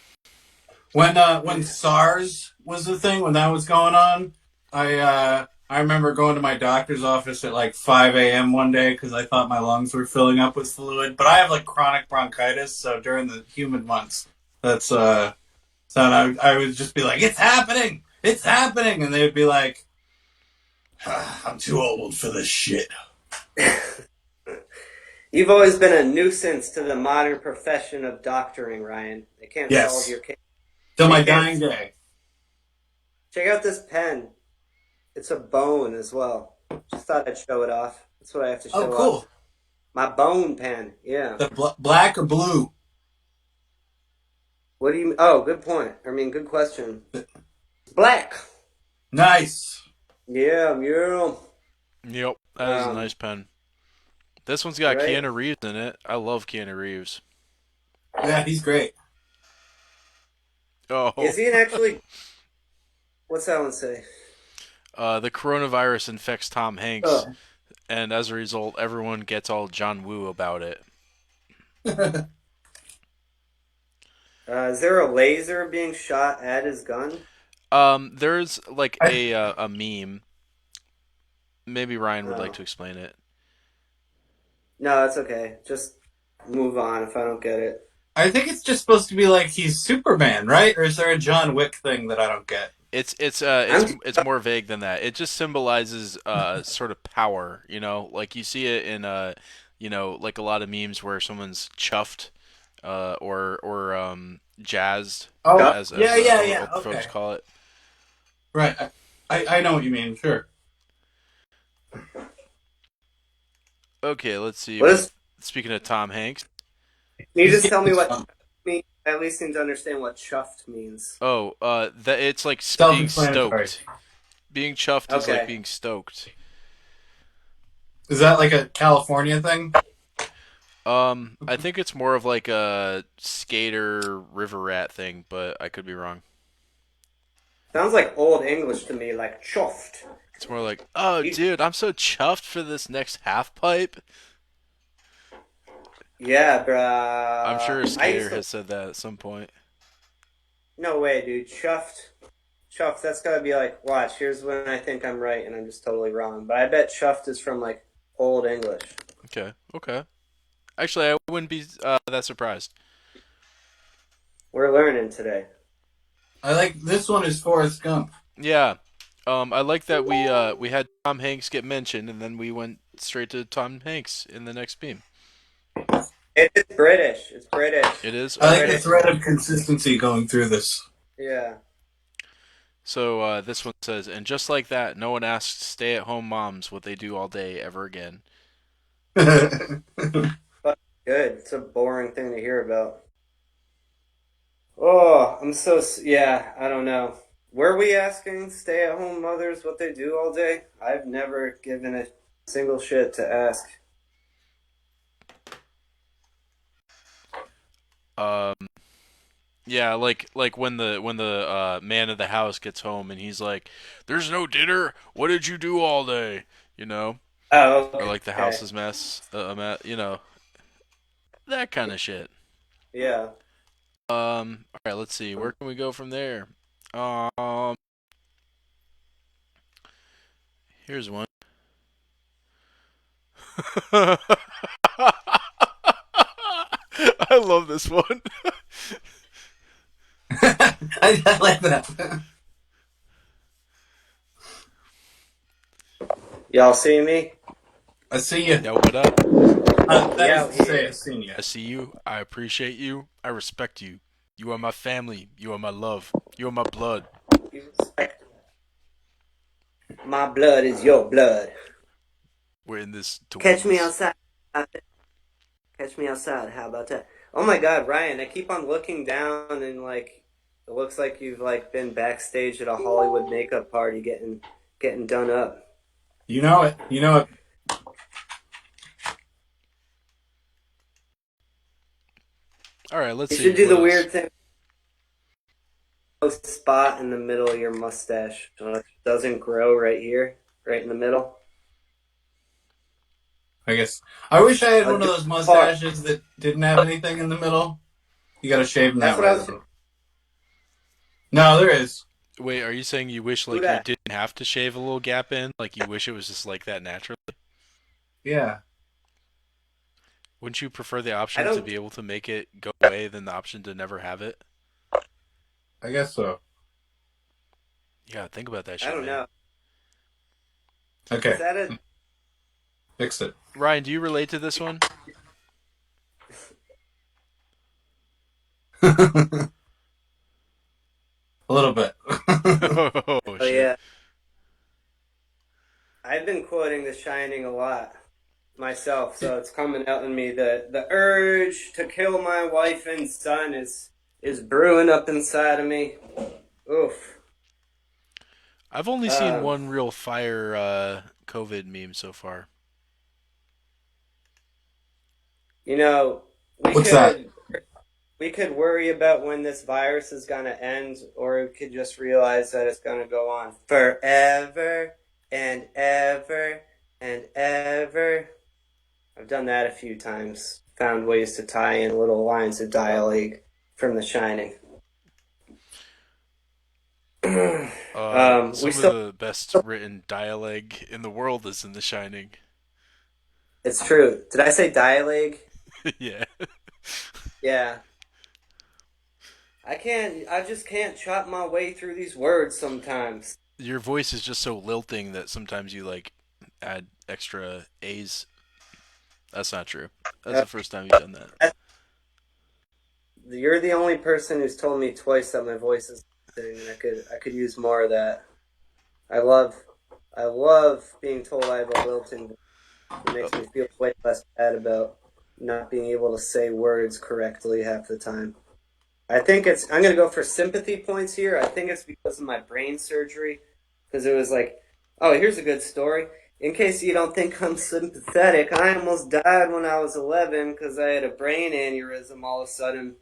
When SARS was the thing, when that was going on, I remember going to my doctor's office at like 5 a.m. one day because I thought my lungs were filling up with fluid. But I have like chronic bronchitis, so during the humid months, that's so I would just be like, it's happening, and they'd be like, I'm too old for this shit. You've always been a nuisance to the modern profession of doctoring, Ryan. They can't solve Yes, your case. till They my can't. dying day. Check out this pen. It's a bone as well. Just thought I'd show it off. That's what I have to Oh, show cool. off. My bone pen. Yeah. The black or blue? What do you? Oh, good point. I mean, good question. Black. Nice. Yeah, yeah. Yep, that is a Um, nice pen. This one's got right. Keanu Reeves in it. I love Keanu Reeves. Yeah, he's great. Oh, Is he actually? What's that one say? the coronavirus infects Tom Hanks, Oh, and as a result, everyone gets all John Woo about it. is there a laser being shot at his gun? There's like I, a meme. Maybe Ryan would like Oh, to explain it. no, it's okay. Just move on if I don't get it. I think it's just supposed to be like he's Superman, right? Or is there a John Wick thing that I don't get? I'm. It's more vague than that. It just symbolizes sort of power, like you see it in like a lot of memes where someone's chuffed or jazzed Oh, as yeah, the yeah, old, yeah. old folks Okay, call it. right. I know what you mean. Sure. Okay, let's see. What is? Speaking of Tom Hanks, Can you He's just tell me getting what some means? I at least need to understand what chuffed means. that it's like being self-explanatory. stoked. Being chuffed is like Okay. being stoked. Is that like a California thing? I think it's more of like a skater river rat thing, but I could be wrong. Sounds like old English to me, like chuffed. It's more like, oh, You, dude, I'm so chuffed for this next half pipe. yeah, I'm sure bruh. a I used skater to. has said that at some point. No way, dude. Chuffed. Chuffed. That's gotta be like, watch. Here's when I think I'm right and I'm just totally wrong. But I bet chuffed is from like old English. Okay, okay. Actually, I wouldn't be that surprised. We're learning today. I like this one is Forrest Gump. Yeah. I like that we had Tom Hanks get mentioned, and then we went straight to Tom Hanks in the next beam. It's British. It's British. It is I like okay. the British. thread of consistency going through this. Yeah. So this one says, and just like that, no one asks stay-at-home moms what they do all day ever again. But good. It's a boring thing to hear about. Oh, yeah, I don't know. Were we asking stay-at-home mothers what they do all day? I've never given a single shit to ask. Um, yeah, like when the man of the house gets home and he's like, "There's no dinner. What did you do all day?" You know, or Oh, like the house okay. is that kind of shit. Yeah. All right, let's see. Where can we go from there? Um, Here's one. I love this one. I like that. Y'all see me? I see you. Yo, what up? That Yeah, is to say, here. I've seen you. I see you. I appreciate you. I respect you. You are my family. You are my love. You are my blood. You respect my blood is your blood. We're in this to win Catch me this. outside. Catch me outside. How about that? Oh my God, Ryan! I keep on looking down and like it looks like you've like been backstage at a Hollywood makeup party getting done up. You know it. You know it. All right, let's You see should do what the else. weird thing. Spot in the middle of your mustache doesn't grow right here, right in the middle. I guess. I wish I had one of Do those it hard. mustaches that didn't have anything in the middle. You gotta shave them That's that what I way, was. though. No, there is. Wait, are you saying you wish Who like you that? didn't have to shave a little gap in? Like you wish it was just like that naturally? Yeah, Wouldn't you prefer the I option to don't. be able to make it go away than the option to never have it? I guess so. Yeah, think about that I shit, don't man. know. Is Okay, that a? fix it. Ryan, do you relate to this one? A little bit. Oh Oh shit. yeah. I've been quoting The Shining a lot myself, so it's coming out in me. The urge to kill my wife and son is brewing up inside of me. Oof. I've only seen Um, one real fire COVID meme so far. you know, we What's that? could we could worry about when this virus is gonna end, or we could just realize that it's gonna go on forever and ever and ever. I've done that a few times. Found ways to tie in little lines of dialogue from The Shining. We Some of still. the best written dialogue in the world is in The Shining. It's true. Did I say dialogue? Yeah. Yeah. I just can't chop my way through these words sometimes. Your voice is just so lilting that sometimes you like add extra A's. That's not true. That's Uh, the first time you've done that. you're the only person who's told me twice that my voice is sitting, and I could use more of that. I love I love being told I have a lilting voice. It Uh, makes me feel way less bad about not being able to say words correctly half the time. I'm gonna go for sympathy points here. I think it's because of my brain surgery. Because it was like, oh, here's a good story. In case you don't think I'm sympathetic, I almost died when I was 11 because I had a brain aneurysm all of a sudden.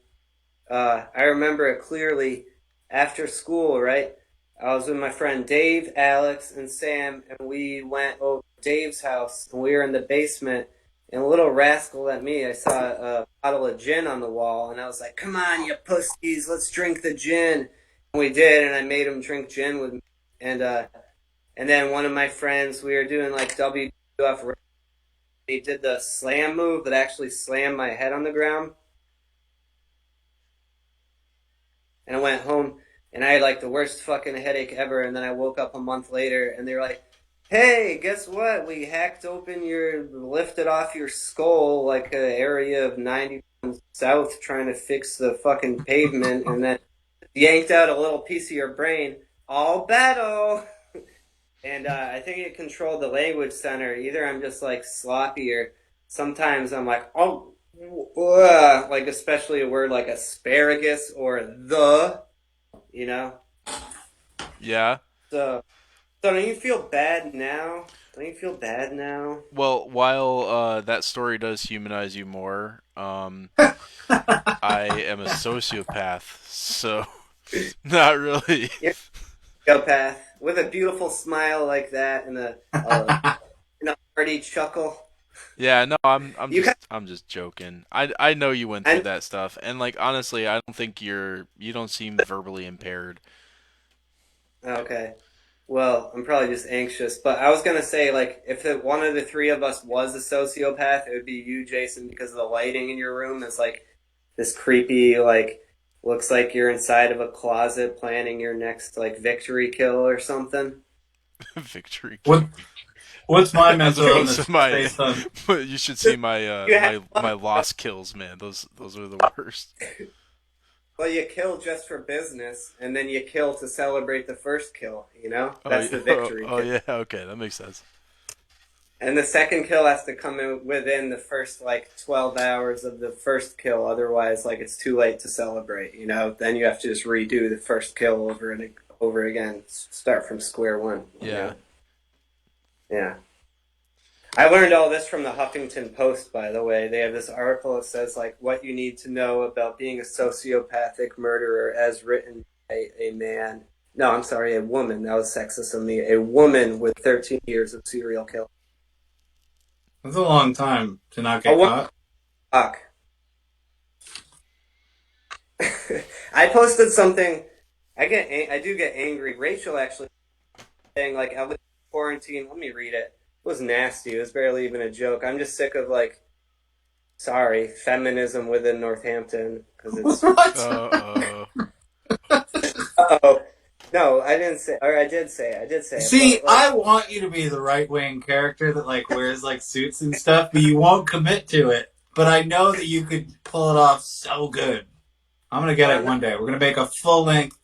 I remember it clearly after school, right? I was with my friend Dave, Alex, and Sam, and we went over to Dave's house, and we were in the basement. And a little rascal at me, I saw a bottle of gin on the wall, and I was like, "Come on, you pussies, let's drink the gin." And we did, and I made him drink gin with me. And and then one of my friends, we were doing like WWF. He did the slam move that actually slammed my head on the ground. And I went home and I had like the worst fucking headache ever. And then I woke up a month later and they were like, "Hey, guess what? We hacked open lifted off your skull like an area of 90 south trying to fix the fucking pavement and then yanked out a little piece of your brain. All battle." And I think it controlled the language center. Either I'm just like sloppy or sometimes I'm like, oh, like especially a word like asparagus or the, you know? yeah. So, so don't you feel bad now? Don't you feel bad now? Well, while that story does humanize you more, I am a sociopath, so not really. You're a psychopath with a beautiful smile like that and and a hearty chuckle. Yeah, no, I'm You kind just I'm just joking. I know you went through of, that stuff, and like honestly, I don't think you don't seem verbally impaired. okay. Well, I'm probably just anxious, but I was gonna say, like, if one of the three of us was a sociopath, it would be you, Jason, because of the lighting in your room. It's like this creepy, like, looks like you're inside of a closet planning your next, like, victory kill or something. Victory what kill. What's my As mental opposed to illness my, based on? you should see my You have my lost kills, man. Those are the worst. well, you kill just for business, and then you kill to celebrate the first kill. You know, Oh that's yeah, the victory oh kill. yeah, okay, that makes sense. And the second kill has to come in within the first like 12 hours of the first kill. Otherwise, like it's too late to celebrate. You know, then you have to just redo the first kill over and over again. Start from square one. You Yeah. know, yeah. I learned all this from the Huffington Post, by the way. They have this article that says like what you need to know about being a sociopathic murderer, as written by a man. No, I'm sorry, a woman. That was sexist of me. A woman with 13 years of serial killing. That's a long time to not A get woman. caught. Fuck. I posted something I do get angry. Rachel actually saying like, "At least quarantine." Let me read it. It was nasty. It was barely even a joke. I'm just sick of like, sorry, feminism within Northampton because it's. What? Uh, Oh no, I didn't say. Or I did say it, See, but like, I want you to be the right wing character that like wears like suits and stuff, but you won't commit to it. But I know that you could pull it off so good. I'm gonna get well, it one day. We're gonna make a full length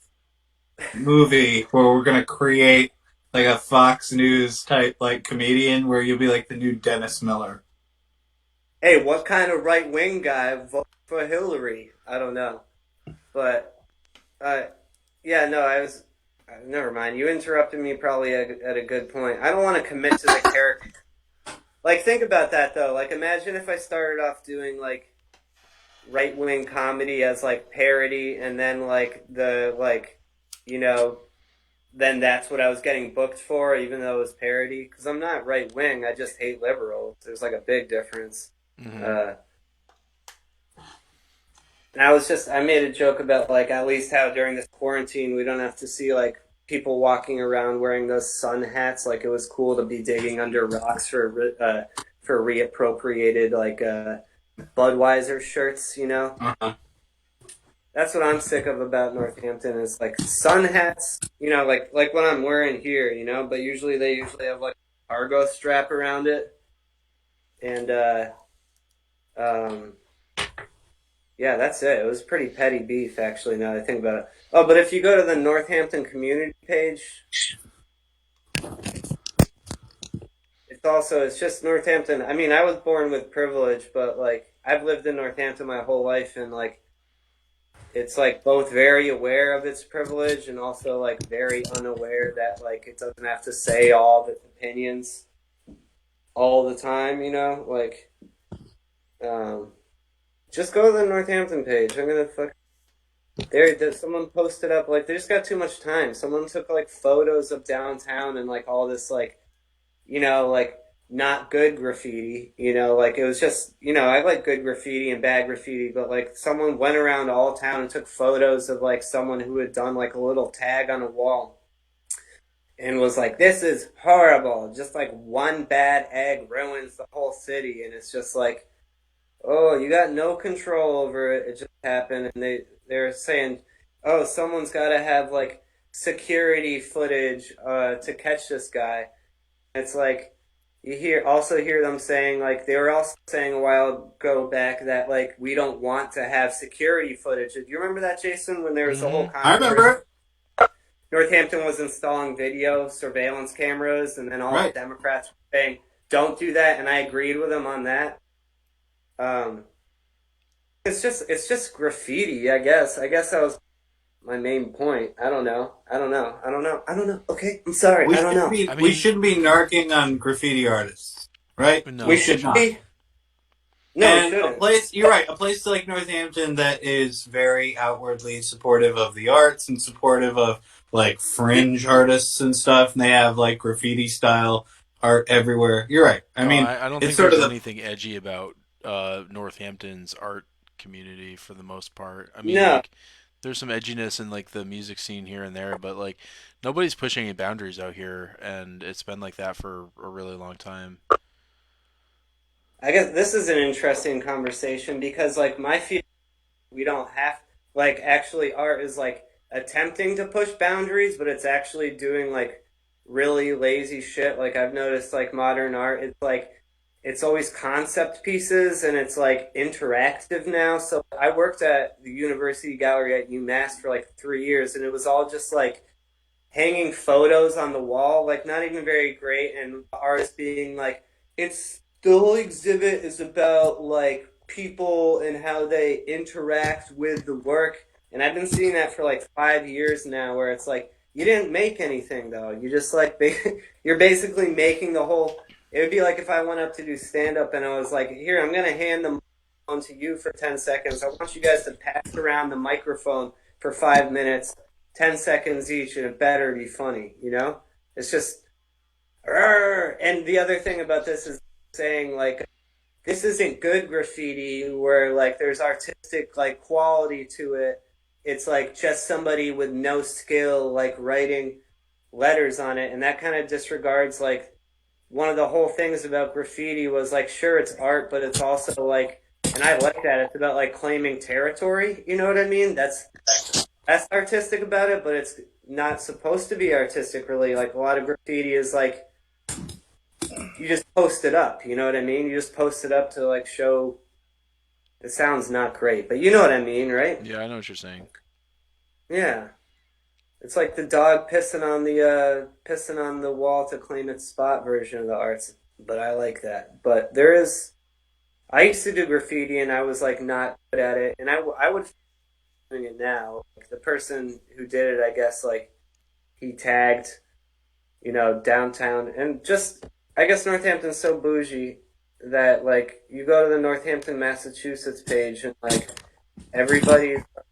movie where we're gonna create like a Fox News type like comedian where you'll be like the new Dennis Miller. hey, what kind of right wing guy voted for Hillary? I don't know, but uh, yeah, no, I was. Never mind. You interrupted me probably at a good point. I don't want to commit to the character. Like, think about that though. Like, imagine if I started off doing like right wing comedy as like parody, and then like you know, then that's what I was getting booked for, even though it was parody. Because I'm not right wing. I just hate liberals. There's like a big difference. mhm. Uh, I made a joke about like at least how during this quarantine we don't have to see like people walking around wearing those sun hats. Like it was cool to be digging under rocks for reappropriated like Budweiser shirts. You know, Uh-huh. that's what I'm sick of about Northampton is like sun hats. You know, like what I'm wearing here. You know, but they usually have like a cargo strap around it, and um yeah, that's it. It was pretty petty beef, actually, now that I think about it. Oh, but if you go to the Northampton community page, it's just Northampton. I mean, I was born with privilege, but like, I've lived in Northampton my whole life, and like, it's like both very aware of its privilege and also like very unaware that like it doesn't have to say all of its opinions all the time, you know? Like, um, just go to the Northampton page. I'm gonna fuck. Someone posted up like they just got too much time. Someone took like photos of downtown and like all this like like not good graffiti. Like it was just I like good graffiti and bad graffiti, but like someone went around all town and took photos of like someone who had done like a little tag on a wall and was like, "This is horrible. Just like one bad egg ruins the whole city," and it's just like, oh, you got no control over it. It just happened, and they're saying, oh, someone's got to have like security footage to catch this guy. It's like you hear them saying like they were also saying a while ago back that like we don't want to have security footage. Do you remember that, Jason? When there was the whole Mhm. I remember controversy, it. Northampton was installing video surveillance cameras, and then all the Right. Democrats were saying don't do that, and I agreed with them on that. Um, it's just graffiti, I guess. I guess that was my main point. I don't know. I don't know. I don't know. I don't know. Okay, I'm sorry. We I don't shouldn't know. be I we mean, shouldn't be narking on graffiti artists, right? We We no. should should not. be. No, we And shouldn't. you're right, a place like Northampton that is very outwardly supportive of the arts and supportive of like fringe artists and stuff, and they have like graffiti style art everywhere. You're right. I No, mean, I don't it's think sort there's of the anything edgy about Northampton's art community for the most part. I mean, No, like, there's some edginess in like the music scene here and there, but like nobody's pushing any boundaries out here, and it's been like that for a really long time. I guess this is an interesting conversation because like my feeling we don't have like actually art is like attempting to push boundaries, but it's actually doing like really lazy shit. Like I've noticed like modern art, it's like it's always concept pieces and it's like interactive now. So I worked at the University Gallery at UMass for like 3 years and it was all just like hanging photos on the wall, like not even very great, and artists being like, it's the whole exhibit is about like people and how they interact with the work. And I've been seeing that for like 5 years now, where it's like you didn't make anything though. You just like you're basically making the whole. It would be like if I went up to do stand up and I was like, here, I'm gonna hand the microphone to you for 10 seconds. I want you guys to pass around the microphone for 5 minutes 10 seconds each and it better be funny, you know? It's just, and the other thing about this is saying, like, this isn't good graffiti where, like, there's artistic, like, quality to it. it's like just somebody with no skill like writing letters on it, and that kind of disregards like one of the whole things about graffiti was like, sure, it's art, but it's also like, and I like that, it's about like claiming territory, you know what I mean? That's artistic about it, but it's not supposed to be artistic really. Like a lot of graffiti is like you just post it up, you know what I mean? You just post it up to like show. It sounds not great, but you know what I mean, right? Yeah, I know what you're saying. Yeah. It's like the dog pissing on the wall to claim its spot version of the arts, but I like that. But there is I used to do graffiti and I was like not good at it, and I would doing it now. Like, the person who did it, I guess, like he tagged, downtown, and just I guess Northampton's so bougie that like you go to the Northampton, Massachusetts page and like everybody's like,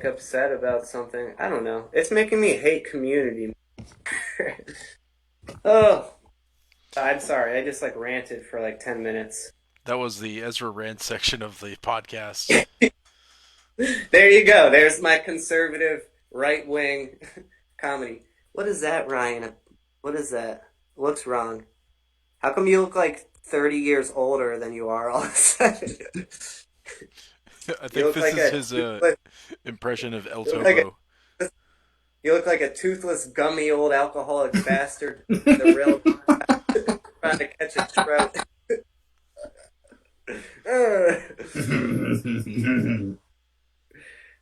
upset about something. I don't know. It's making me hate community. Oh, I'm sorry. I just like ranted for like 10 minutes. That was the Ezra Rant section of the podcast. There you go. There's my conservative right wing comedy. What is that, Ryan? What is that? What's wrong? How come you look like 30 years older than you are all of a sudden? I You think look this like is a his toothless, impression of El you look like Topo. a, you look like a toothless, gummy old alcoholic bastard on the rail trying to catch a trout.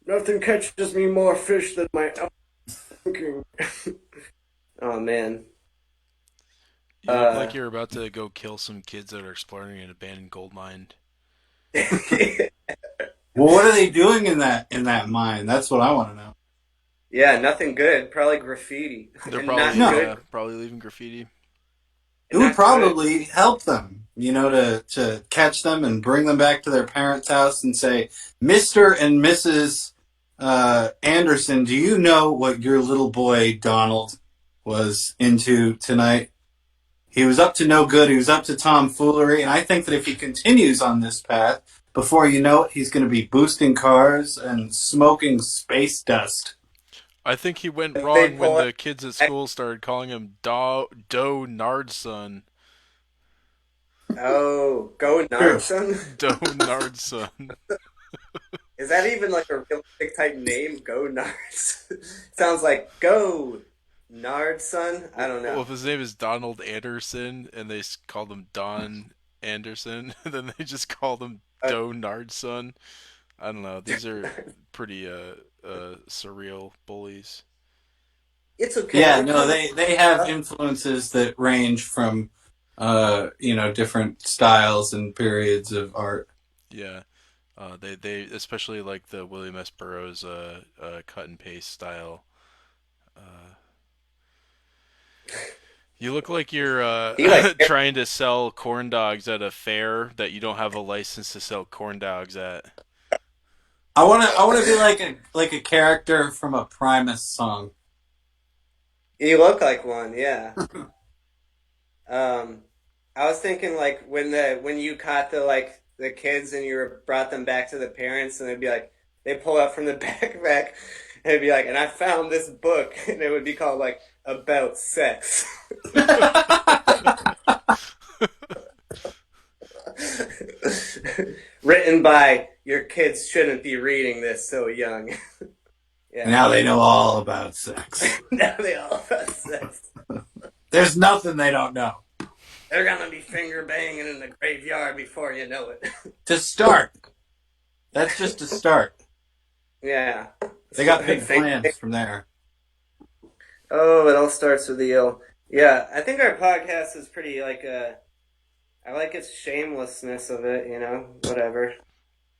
Nothing catches me more fish than my thinking. Oh man. You look like Uh, you're about to go kill some kids that are exploring an abandoned gold mine. Well, what are they doing in that mine? That's what I want to know. yeah, nothing good. Probably graffiti, They're and not probably No, good, probably leaving graffiti. it and would not good. probably help them, to catch them and bring them back to their parents' house and say, Mr. and Mrs. Anderson, do you know what your little boy Donald was into tonight? He was up to no good. He was up to tomfoolery. And I think that if he continues on this path, before you know it, he's going to be boosting cars and smoking space dust. I think he went They wrong when pull it. the kids at school started calling him Do Nardson. Oh, go True. Nardson. Do Nardson. Is that even like a realistic type name? Go Nards. Sounds like go Nardson. I don't Well, know. if his name is Donald Anderson and they called him Don Anderson, then they just called him Uh, Do Nardson. I don't know. These are pretty surreal bullies. it's okay. Yeah, We're no, coming they have up. influences that range from, different styles and periods of art. Yeah. They especially like the William S. Burroughs cut and paste style. Uh, you look like you're He like trying to sell corn dogs at a fair that you don't have a license to sell corn dogs at. I want to be like a character from a Primus song. you look like one. Yeah. Um, I was thinking like when you caught the kids and brought them back to the parents and they'd be like they pull out from the backpack and it'd be like, and I found this book and it would be called like about sex. Written by your kids shouldn't be reading this so young. Yeah. Now they know all about sex. Now they all about sex. There's nothing they don't know. They're gonna be finger banging in the graveyard before you know it. To start, that's just a start. Yeah. They got big Think- plans from there. Oh, it all starts with the ill. Yeah, I think our podcast is pretty like I like its shamelessness of it, whatever.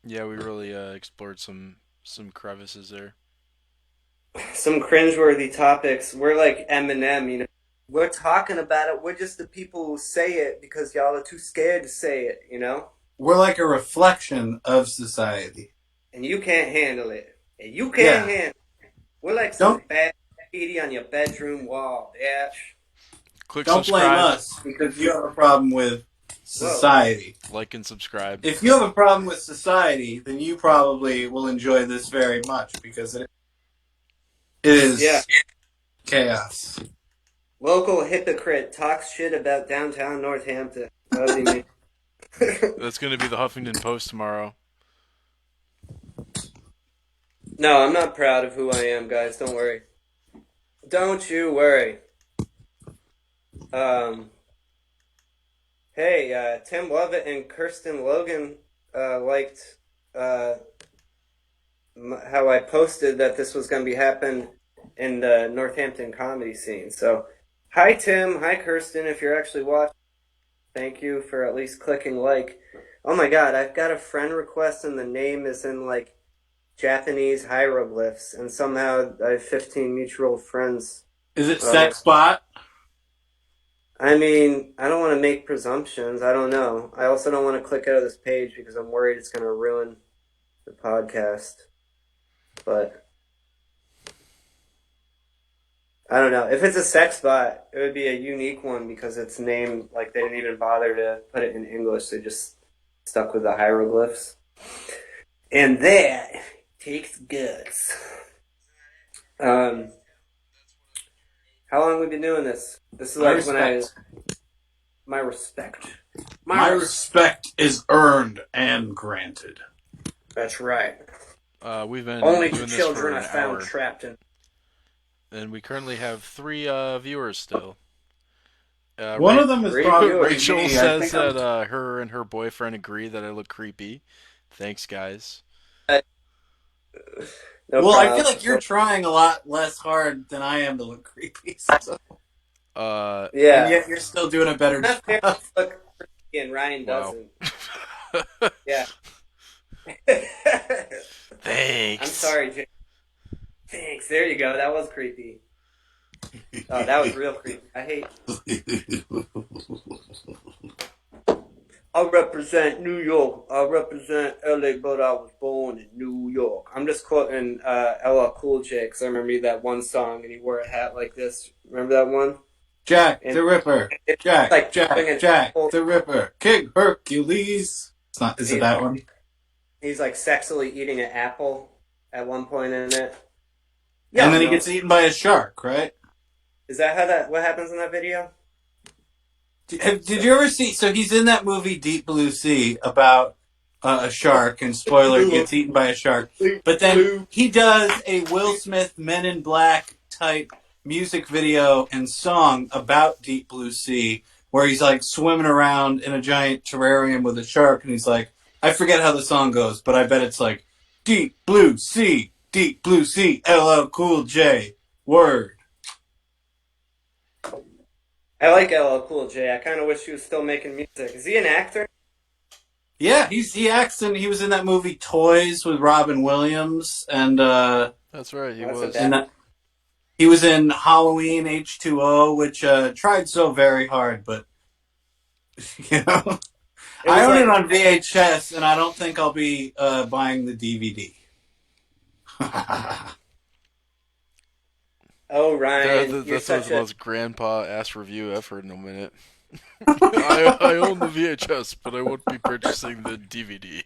Yeah, we really explored some crevices there. Some cringeworthy topics. We're like Eminem, We're talking about it. We're just the people who say it because y'all are too scared to say it. We're like a reflection of society. And you can't handle it. And you can't Yeah. handle it. We're like some Don't bad graffiti on your bedroom wall, bitch. Click don't blame subscribe. us because you have a problem with Whoa. society. Like and subscribe. If you have a problem with society, then you probably will enjoy this very much because it Yeah. is chaos. Local hypocrite talks shit about downtown Northampton. That would be me. That's going to be the Huffington Post tomorrow. No, I'm not proud of who I am, guys. Don't worry. Don't you worry. Um, hey, Tim Lovett and Kirsten Logan liked uh, how I posted that this was going to be happening in the Northampton comedy scene. So, hi Tim, hi Kirsten. If you're actually watching, thank you for at least clicking like. Oh my God, I've got a friend request and the name is in like Japanese hieroglyphs, and somehow I have 15 mutual friends. Is it sex bot? I mean, I don't want to make presumptions. I don't know. I also don't want to click out of this page because I'm worried it's going to ruin the podcast. But I don't know. If it's a sex bot, it would be a unique one because it's named like they didn't even bother to put it in English. They just stuck with the hieroglyphs. And that takes guts. How long have we been doing this? This is My like when I respect. my respect. My respect is earned and granted. That's right. We've been Only doing this children for I an found hour, trapped in. and we currently have 3 viewers still. One of them is Three probably viewers. Rachel me. I says think I'm that her and her boyfriend agree that I look creepy. Thanks, guys. No well, I problem. feel like you're trying a lot less hard than I am to look creepy. So. Uh, And Yeah. yet you're still doing a better Not fair job. to look creepy and Ryan wow. doesn't. Yeah. I'm Thanks. sorry, Jay. Thanks. There you go. That was creepy. Oh, that was real creepy. I hate. I represent New York. I represent LA, but I was born in New York. I'm just quoting LL Cool J because I remember that one song and he wore a hat like this. Remember that one? Jack And the Ripper. it's Jack, like Jack, Jack the Ripper. King Hercules. It's not, is it that one? He's like sexily eating an apple at one point in it. And then he gets eaten by a shark, right? Is that how that? What happens in that video? Did you ever see? So he's in that movie Deep Blue Sea about a shark, and spoiler, he gets eaten by a shark. But then he does a Will Smith Men in Black type music video and song about Deep Blue Sea, where he's like swimming around in a giant terrarium with a shark, and he's like, I forget how the song goes, but I bet it's like Deep Blue Sea, LL Cool J, word. I like LL Cool J. I kind of wish he was still making music. Is he an actor? Yeah, he acts in. He was in that movie Toys with Robin Williams, and That's right, he That's a was. bad. that he was in Halloween H2O, which tried so very hard, but you know, It I was own it like, on VHS, and I don't think I'll be buying the DVD. oh Ryan, you're That's such the a. most grandpa ass review I've heard in a minute. I own the VHS, but I won't be purchasing the DVD.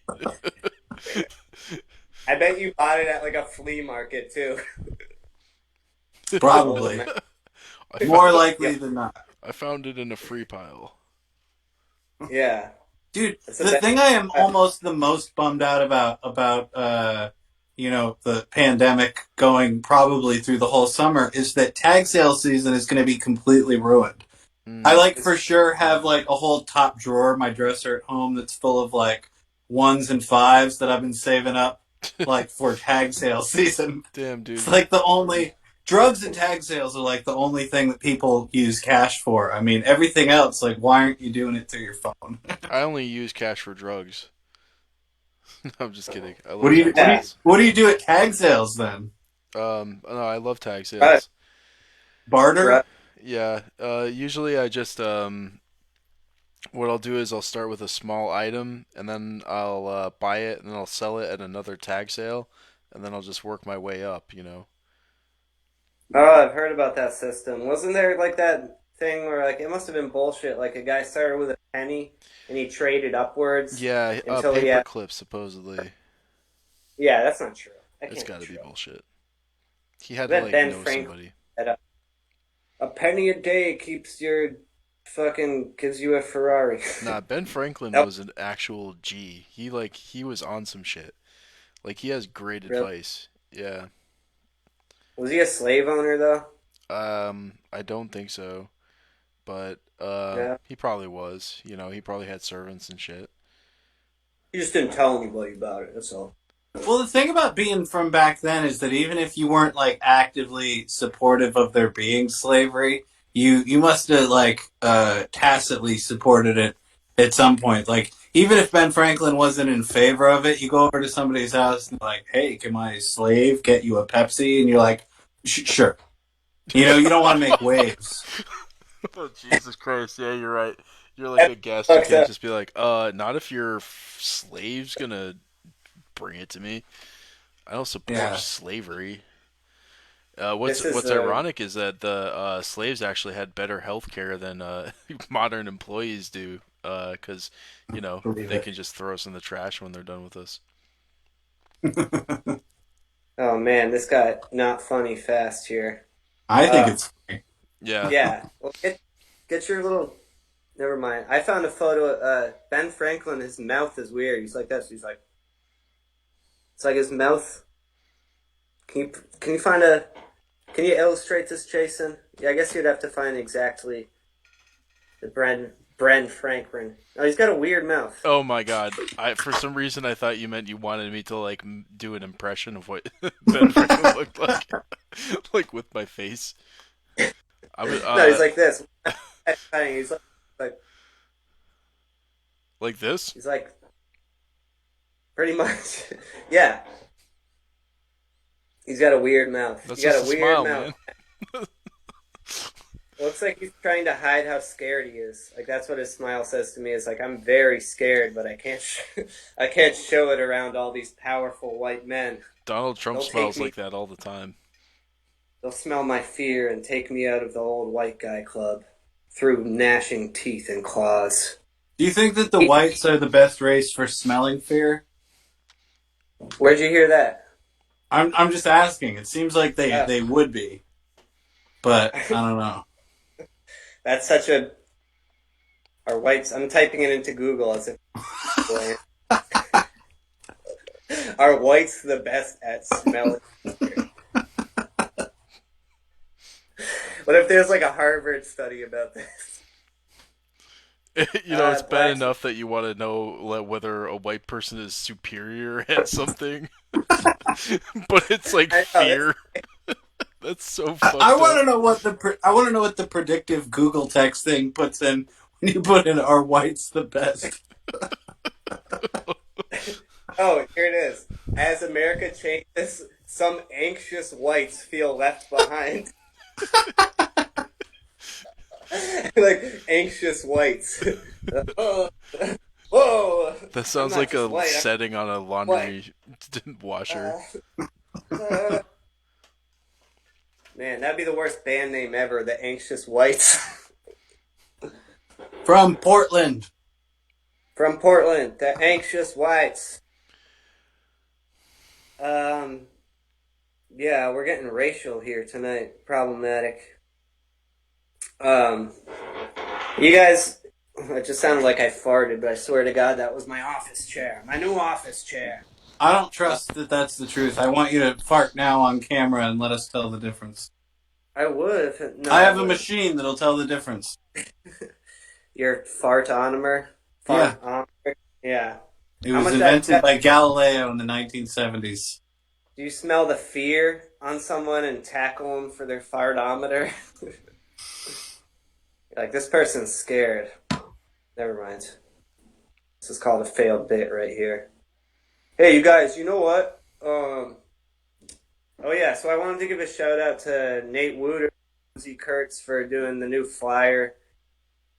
I bet you bought it at like a flea market too. Probably I more found, likely Yeah. than not. I found it in a free pile. Yeah. Dude, That's the thing I am almost the most bummed out about the pandemic going probably through the whole summer is that tag sale season is going to be completely ruined. I like for sure have like a whole top drawer of my dresser at home that's full of like ones and fives that I've been saving up like for tag sale season. Damn, dude. It's like the only drugs and tag sales are like the only thing that people use cash for. I mean, everything else, like, why aren't you doing it through your phone? I only use cash for drugs. I'm just kidding. I love What do you tag sales. what do you do at tag sales then? No, I love tag Right. sales. Barter? Right. Yeah. Usually I just what I'll do is I'll start with a small item and then I'll buy it and then I'll sell it at another tag sale and then I'll just work my way up, you know. Oh, I've heard about that system. Wasn't there like that thing where like it must have been bullshit? Like a guy started with a penny, and he traded upwards Yeah, until he paper had. clips supposedly. Yeah, that's not true. That It's can't got be to be true. bullshit. He had I to bet like Ben know Franklin somebody. said a penny a day keeps your fucking gives you a Ferrari. Nah, Ben Franklin That was an actual G. He was on some shit. Like he has great really advice. Yeah. was he a slave owner though? I don't think so, but Yeah, he probably was. You know, he probably had servants and shit. he just didn't tell anybody about it. That's all. Well, the thing about being from back then is that even if you weren't like actively supportive of there being slavery, you must have like tacitly supported it at some point. Like even if Ben Franklin wasn't in favor of it, you go over to somebody's house and like, "Hey, can my slave get you a Pepsi?" And you're like, "Sure." You know, you don't want to make waves. Oh Jesus Christ! Yeah, you're right. You're like That a guest. You fucked can't up. just be like, not if your slave's gonna bring it to me. I don't support Yeah. slavery. This is What's ironic is that the slaves actually had better health care than modern employees do, because you know Believe they it. can just throw us in the trash when they're done with us. oh man, this got not funny fast here. I think Uh, it's funny. Yeah. yeah. Well, get your little. Never mind. I found a photo. Ben Franklin. His mouth is weird. He's like this. He's like. It's like his mouth. Can you find a? Can you illustrate this, Jason? Yeah, I guess you'd have to find exactly the Bren Franklin. Oh, he's got a weird mouth. Oh my God! I for some reason I thought you meant you wanted me to like do an impression of what Ben Franklin looked like, like with my face. I would No, he's like this. He's like like this. he's like pretty much. yeah, he's got a weird mouth. That's He's got just a a weird smile, mouth. man. It looks like he's trying to hide how scared he is. Like that's what his smile says to me. Is like I'm very scared, but I can't. I can't show it around all these powerful white men. Donald Trump They'll take smiles me. like that all the time. They'll smell my fear and take me out of the old white guy club through gnashing teeth and claws. Do you think that the whites are the best race for smelling fear? Where'd you hear that? I'm just asking. It seems like Uh, they would be, but I don't know. that's such a. Are whites? I'm typing it into Google as if. Are whites the best at smelling fear? What if there's like a Harvard study about this? You know, it's bad Blacks. enough that you want to know whether a white person is superior at something, but it's like I know this. fear. That's so I fucked want up. to know what I want to know what the predictive Google text thing puts in when you put in "Are whites the best?" Oh, here it is. As America changes, some anxious whites feel left behind. like anxious whites. oh, whoa! That I'm sounds not like just a white. I'm setting on a white. laundry washer. Uh, man, that'd be the worst band name ever. The Anxious Whites From Portland. from Portland. The Anxious Whites. Um, yeah, we're getting racial here tonight. Problematic. Um, you guys. It just sounded like I farted, but I swear to God, that was my office chair. My new office chair. I don't trust that that's the truth. I want you to fart now on camera and let us tell the difference. I would if it, no, I I have a wouldn't. machine that'll tell the difference. Your fartometer, Yeah, fartometer. Yeah. it How was much invented by Galileo in the 1970s. do you smell the fear on someone and tackle them for their fartometer? like this person's scared. Never mind. This is called a failed bit right here. Hey, you guys. You know what? Oh yeah. So I wanted to give a shout out to Nate Wooter, Uzi Kurtz for doing the new flyer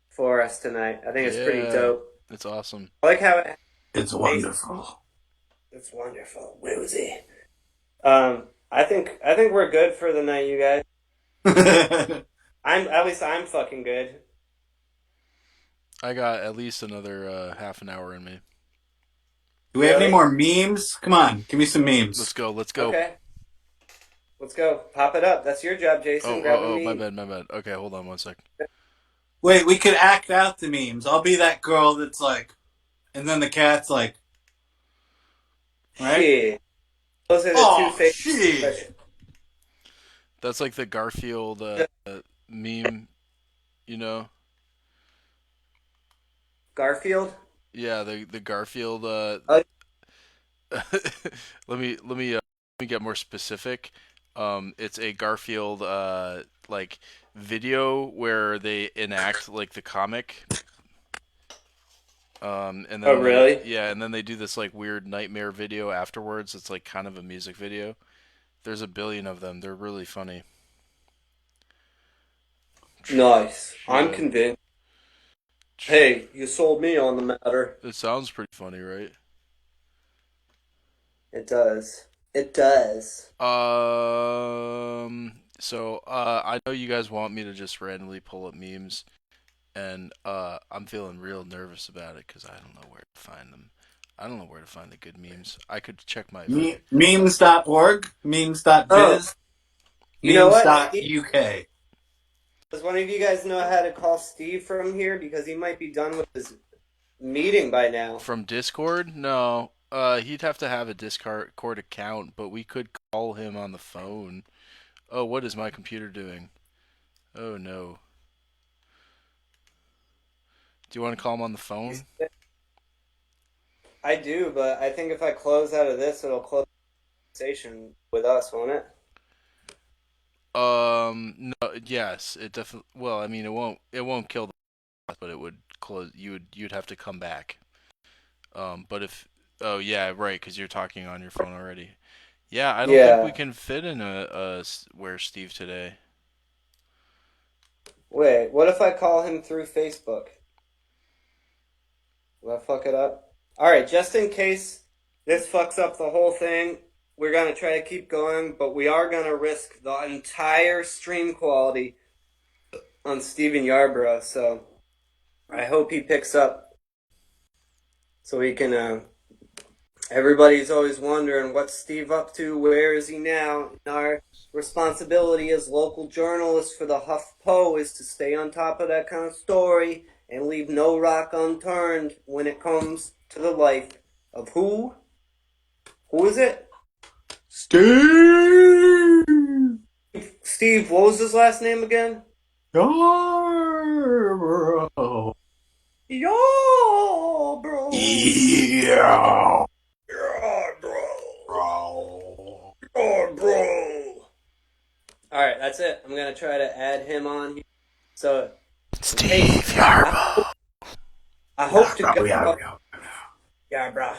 for us tonight. I think it's pretty Yeah, dope. it's awesome. I like how it It's based. wonderful. It's wonderful, Woozy. I think we're good for the night, you guys. I I'm at least I'm fucking good. I got at least another half an hour in me. Do we have any Really? more memes? Come on, give me some Let's memes. go. Let's go. Okay, let's go. Pop it up. That's your job, Oh, Jason. Grab a oh, oh, my meme. bad, my bad. Okay, hold on one sec. Wait, we could act out the memes. I'll be that girl that's like, and then the cat's like, right? Shit. Those are the two Oh favorite shit! expressions. That's like the Garfield meme, you know? Garfield? Yeah, the Garfield. Oh, Let me get more specific. It's a Garfield like video where they enact like the comic. And oh then they really? yeah, and then they do this like weird nightmare video afterwards. It's like kind of a music video. There's a billion of them. They're really funny. Nice. I'm Yeah. convinced. Hey, you sold me on the matter. It sounds pretty funny, right? It does. It does. I know you guys want me to just randomly pull up memes, and I'm feeling real nervous about it because I don't know where to find them. I don't know where to find the good memes. I could check my phone. Memes.org, Oh, memes.biz, you know what? Steve, memes.uk. does one of you guys know how to call Steve from here? Because he might be done with his meeting by now. From Discord? No. He'd have to have a Discord account, but we could call him on the phone. Oh, what is my computer doing? Oh no. Do you want to call him on the phone? I do, but I think if I close out of this, it'll close the conversation with us, won't it? No, yes, it definitely. Well, I mean, it won't kill the bot, but it would close. You'd have to come back. But if, oh yeah, right, because you're talking on your phone already. Yeah, I don't think we Yeah. can fit in where Steve today. Wait, what if I call him through Facebook? Will I fuck it up? Alright, just in case this fucks up the whole thing, we're gonna try to keep going, but we are gonna risk the entire stream quality on Steven Yarborough, so I hope he picks up so we can everybody's always wondering what's Steve up to, where is he now? And our responsibility as local journalists for the HuffPo is to stay on top of that kind of story and leave no rock unturned when it comes to the life of who? Who is it? Steve Steve, what was his last name again? Yarborough. Yo, bro. Yeah, Yeah, bro. bro. Oh, bro. All right, that's it. I'm gonna try to add him on here. So, in Steve case Yarbo. I hope to Yeah, God, yeah. yeah, bro,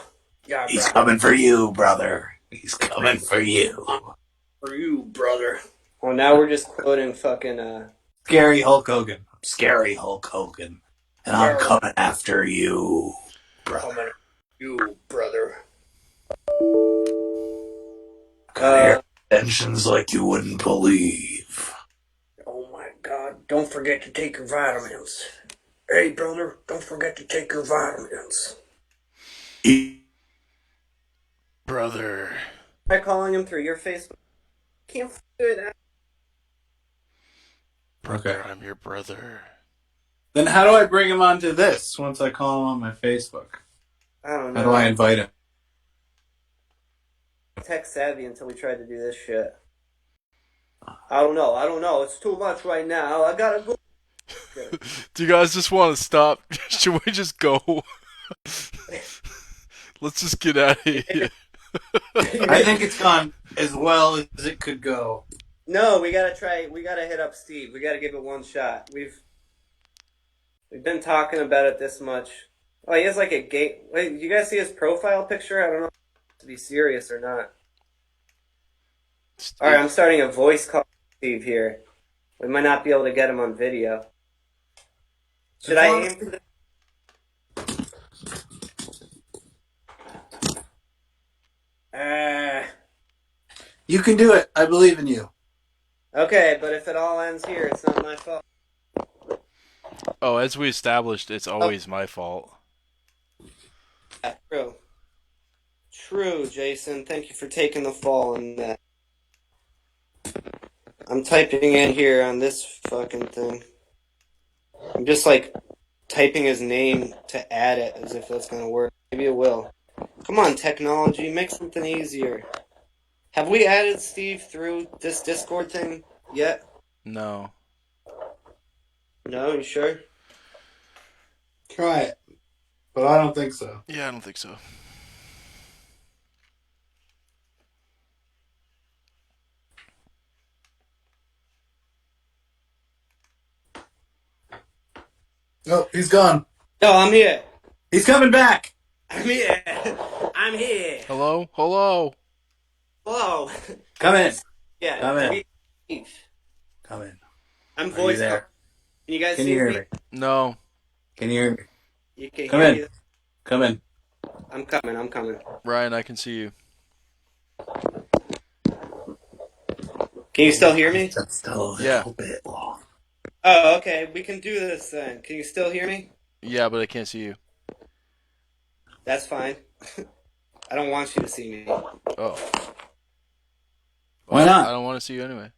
yeah, He's bro, coming for you, brother. He's coming for you. for you, brother. Well, now we're just quoting fucking Scary Hulk Hogan. Scary Hulk Hogan. And I'm Gary coming after you, brother. coming at you, brother. Got hair extensions like you wouldn't believe. Oh my God! Don't forget to take your vitamins. Hey, brother, don't forget to take your vitamins. Brother. Try calling him through your Facebook. Can't do it. Brother, Okay. I'm your brother. Then how do I bring him onto this once I call him on my Facebook? I don't How do I know. invite him? Tech savvy until we tried to do this shit. I don't know. I don't know. It's too much right now. I gotta go. Do you guys just want to stop? Should we just go? Let's just get out of here. I think it's gone as well as it could go. No, we gotta try. We gotta hit up Steve. We gotta give it one shot. We've been talking about it this much. Oh, he has like a gate. Wait, you guys see his profile picture? I don't know if to be serious or not. All right, I'm starting a voice call with Steve here. We might not be able to get him on video. Should I aim for the? You can do it. I believe in you. Okay, but if it all ends here, it's not my fault. Oh, as we established, it's Oh, always my fault. yeah, true. True, Jason. Thank you for taking the fall on that. I'm typing in here on this fucking thing. I'm just like typing his name to add it as if that's gonna work. Maybe it will. Come on, technology, make something easier. Have we added Steve through this Discord thing yet? No. No, you sure? Try it, but I don't think so. Yeah, I don't think so. Oh, he's gone. No, I'm here. He's coming back. I'm here. I'm here. Hello? Hello? Hello. Come in. Yeah, Come in. Steve. Come in. I'm Are you voice. there? Can you guys Can see you hear me? me? No. Can you hear me? You can Come hear in. me. Come in. I'm coming. I'm coming. Ryan, I can see you. Can you still hear me? That's still a Yeah. little bit long. Oh, okay. We can do this then. Can you still hear me? Yeah, but I can't see you. That's fine. I don't want you to see me. Oh. Why not? I don't want to see you anyway.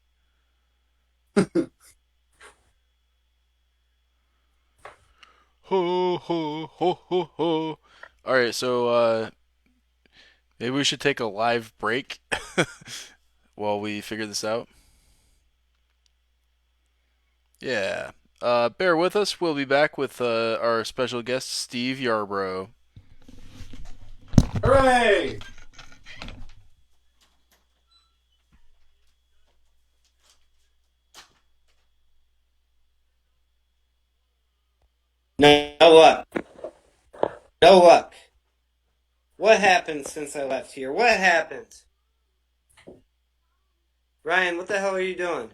Ho, ho, ho, ho, ho. Alright, so, maybe we should take a live break while we figure this out. Yeah. Bear with us. We'll be back with our special guest, Steve Yarbrough. Hooray! No luck. No luck. What happened since I left here? What happened? Ryan, what the hell are you doing?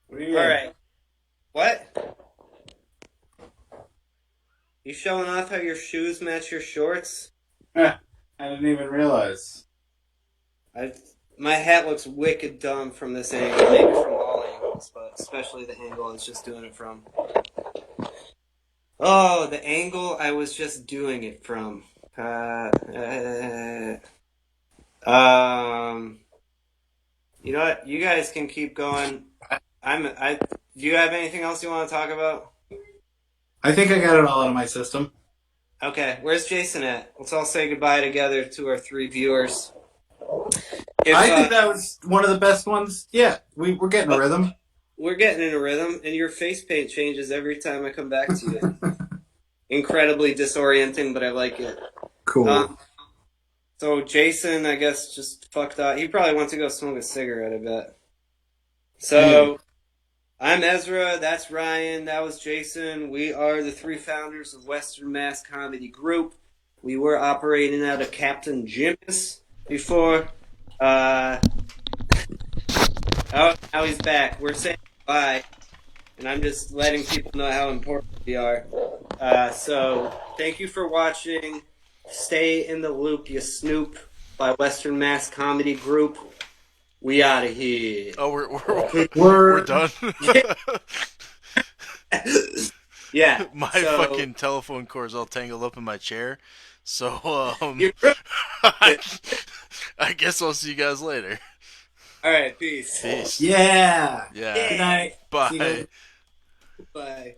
What do you All mean? right. What? You showing off how your shoes match your shorts? I didn't even realize. My hat looks wicked dumb from this angle. Maybe from all angles, but especially the angle I was just doing it from. Oh, the angle I was just doing it from. You know what? You guys can keep going. Do you have anything else you want to talk about? I think I got it all out of my system. Okay, where's Jason at? Let's all say goodbye together to our 3 viewers. I think that was one of the best ones. Yeah, we're getting a rhythm. We're getting in a rhythm, and your face paint changes every time I come back to you. Incredibly disorienting, but I like it. Cool. So Jason, I guess, just fucked up. He probably went to go smoke a cigarette, I bet. So, I'm Ezra, that's Ryan, that was Jason. We are the 3 founders of Western Mass Comedy Group. We were operating out of Captain Jim's before. Oh, now he's back. We're saying bye, and I'm just letting people know how important we are. So, thank you for watching. Stay in the loop, you Snoop, by Western Mass Comedy Group. We out of here. Oh, we're done. Yeah. My fucking telephone cord's all tangled up in my chair. So, I guess I'll see you guys later. All right, peace. Peace. Yeah. Yeah. Good night. Bye. Bye.